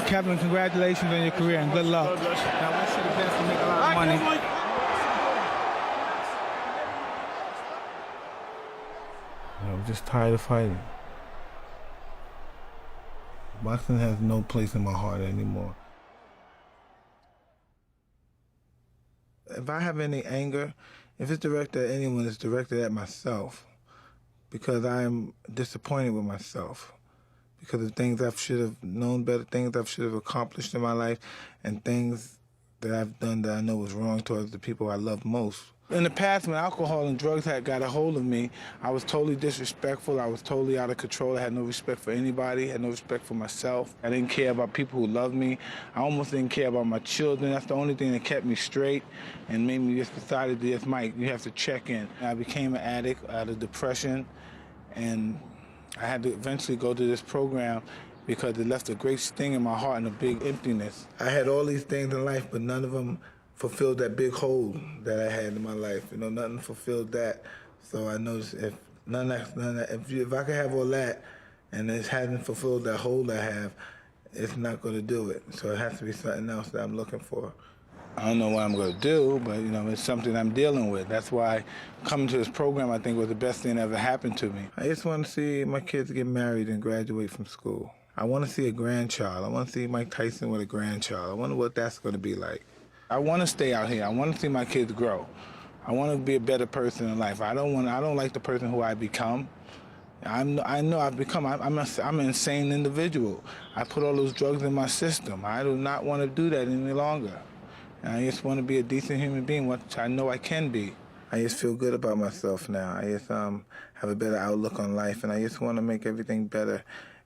Kevin, congratulations on your career and good luck. Now, I wish you the best and make a lot of money. I'm just tired of fighting. Boxing has no place in my heart anymore. If I have any anger, If it's directed at anyone, it's directed at myself, because I'm disappointed with myself, because of things I should have known better, things I should have accomplished in my life, and things that I've done that I know was wrong towards the people I love most. In the past, when alcohol and drugs had got a hold of me, I was totally disrespectful. I was totally out of control. I had no respect for anybody. I had no respect for myself. I didn't care about people who loved me. I almost didn't care about my children. That's the only thing that kept me straight and made me just decided, yes, Mike, you have to check in. I became an addict out of depression, and I had to eventually go to this program because it left a great sting in my heart and a big emptiness. I had all these things in life, but none of them fulfilled that big hole that I had in my life. You know, nothing fulfilled that. So I noticed if if I could have all that and it hasn't fulfilled that hole I have, it's not going to do it. So it has to be something else that I'm looking for. I don't know what I'm going to do, but you know, it's something I'm dealing with. That's why coming to this program, I think, was the best thing that ever happened to me. I just want to see my kids get married and graduate from school. I want to see a grandchild. I want to see Mike Tyson with a grandchild. I wonder what that's going to be like. I want to stay out here. I want to see my kids grow. I want to be a better person in life. I don't like the person who I become. I know I've become. I'm an insane individual. I put all those drugs in my system. I do not want to do that any longer. And I just want to be a decent human being, which I know I can be. I just feel good about myself now. I just have a better outlook on life, and I just want to make everything better.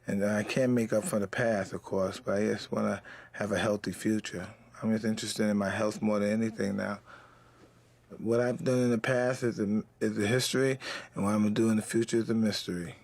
And I can't make up for the past, of course, but I just want to have a healthy future. I'm just interested in my health more than anything now. What I've done in the past is a history, and what I'm going to do in the future is a mystery.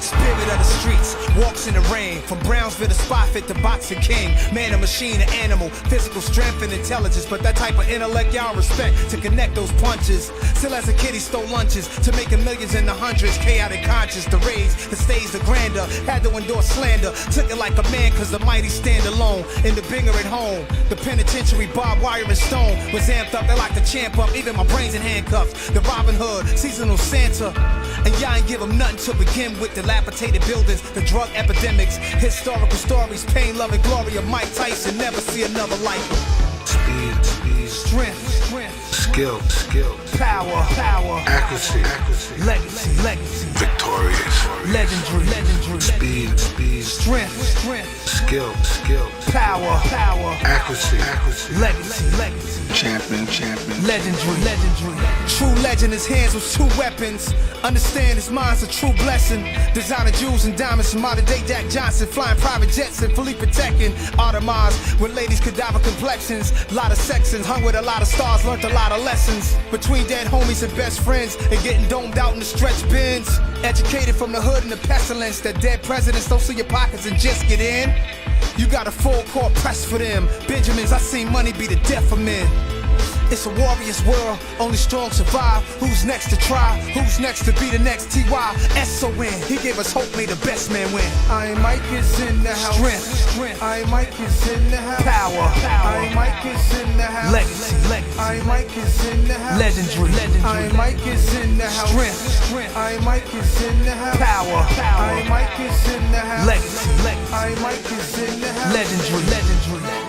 Spirit of the streets, walks in the rain. From Brownsville to Spotfit to Boxing King. Man, a machine, an animal, physical strength and intelligence. But that type of intellect y'all respect to connect those punches. Still as a kid he stole lunches to making millions in the hundreds. Chaotic conscious, the raise, the stage, the grander. Had to endure slander, took it like a man cause the mighty stand alone. In the binger at home, the penitentiary, barbed wire and stone. Was amped up, they like to champ up, even my brains in handcuffs. The Robin Hood, seasonal Santa. And y'all ain't give them nothing to begin with. Dilapidated buildings, the drug epidemics, historical stories, pain, love, and glory of Mike Tyson. Never see another like him. Speed, strength, skill, power, accuracy, legacy, victorious, legendary, speed, strength, skill, power, accuracy, legacy, champion, legendary. True legend, his hands with two weapons. Understand his mind's a true blessing. Designer jewels and diamonds from modern day Jack Johnson. Flying private jets and Philippe Tekken. Audemars with ladies cadaver complexions. Lot of sections, hung with a lot of stars, learned a lot of lessons. Between dead homies and best friends, and getting domed out in the stretch bins. Educated from the hood and the pestilence. That dead presidents don't see your pockets and just get in. You got a full court press for them. Benjamins, I seen money be the death of men. It's a warrior's world, only strong survive. Who's next to try? Who's next to be the next T.Y.S.O.N. He gave us hope, made the best man win. I Mike is in the house. Strength. I Mike is in the house. Power. I Mike is in the house. Legacy. I Mike is in the house. Legendary. I Mike is in the house. Strength. I Mike is in the house. Power. I Mike is in the house. Legacy. I Mike is in the house. Legendary.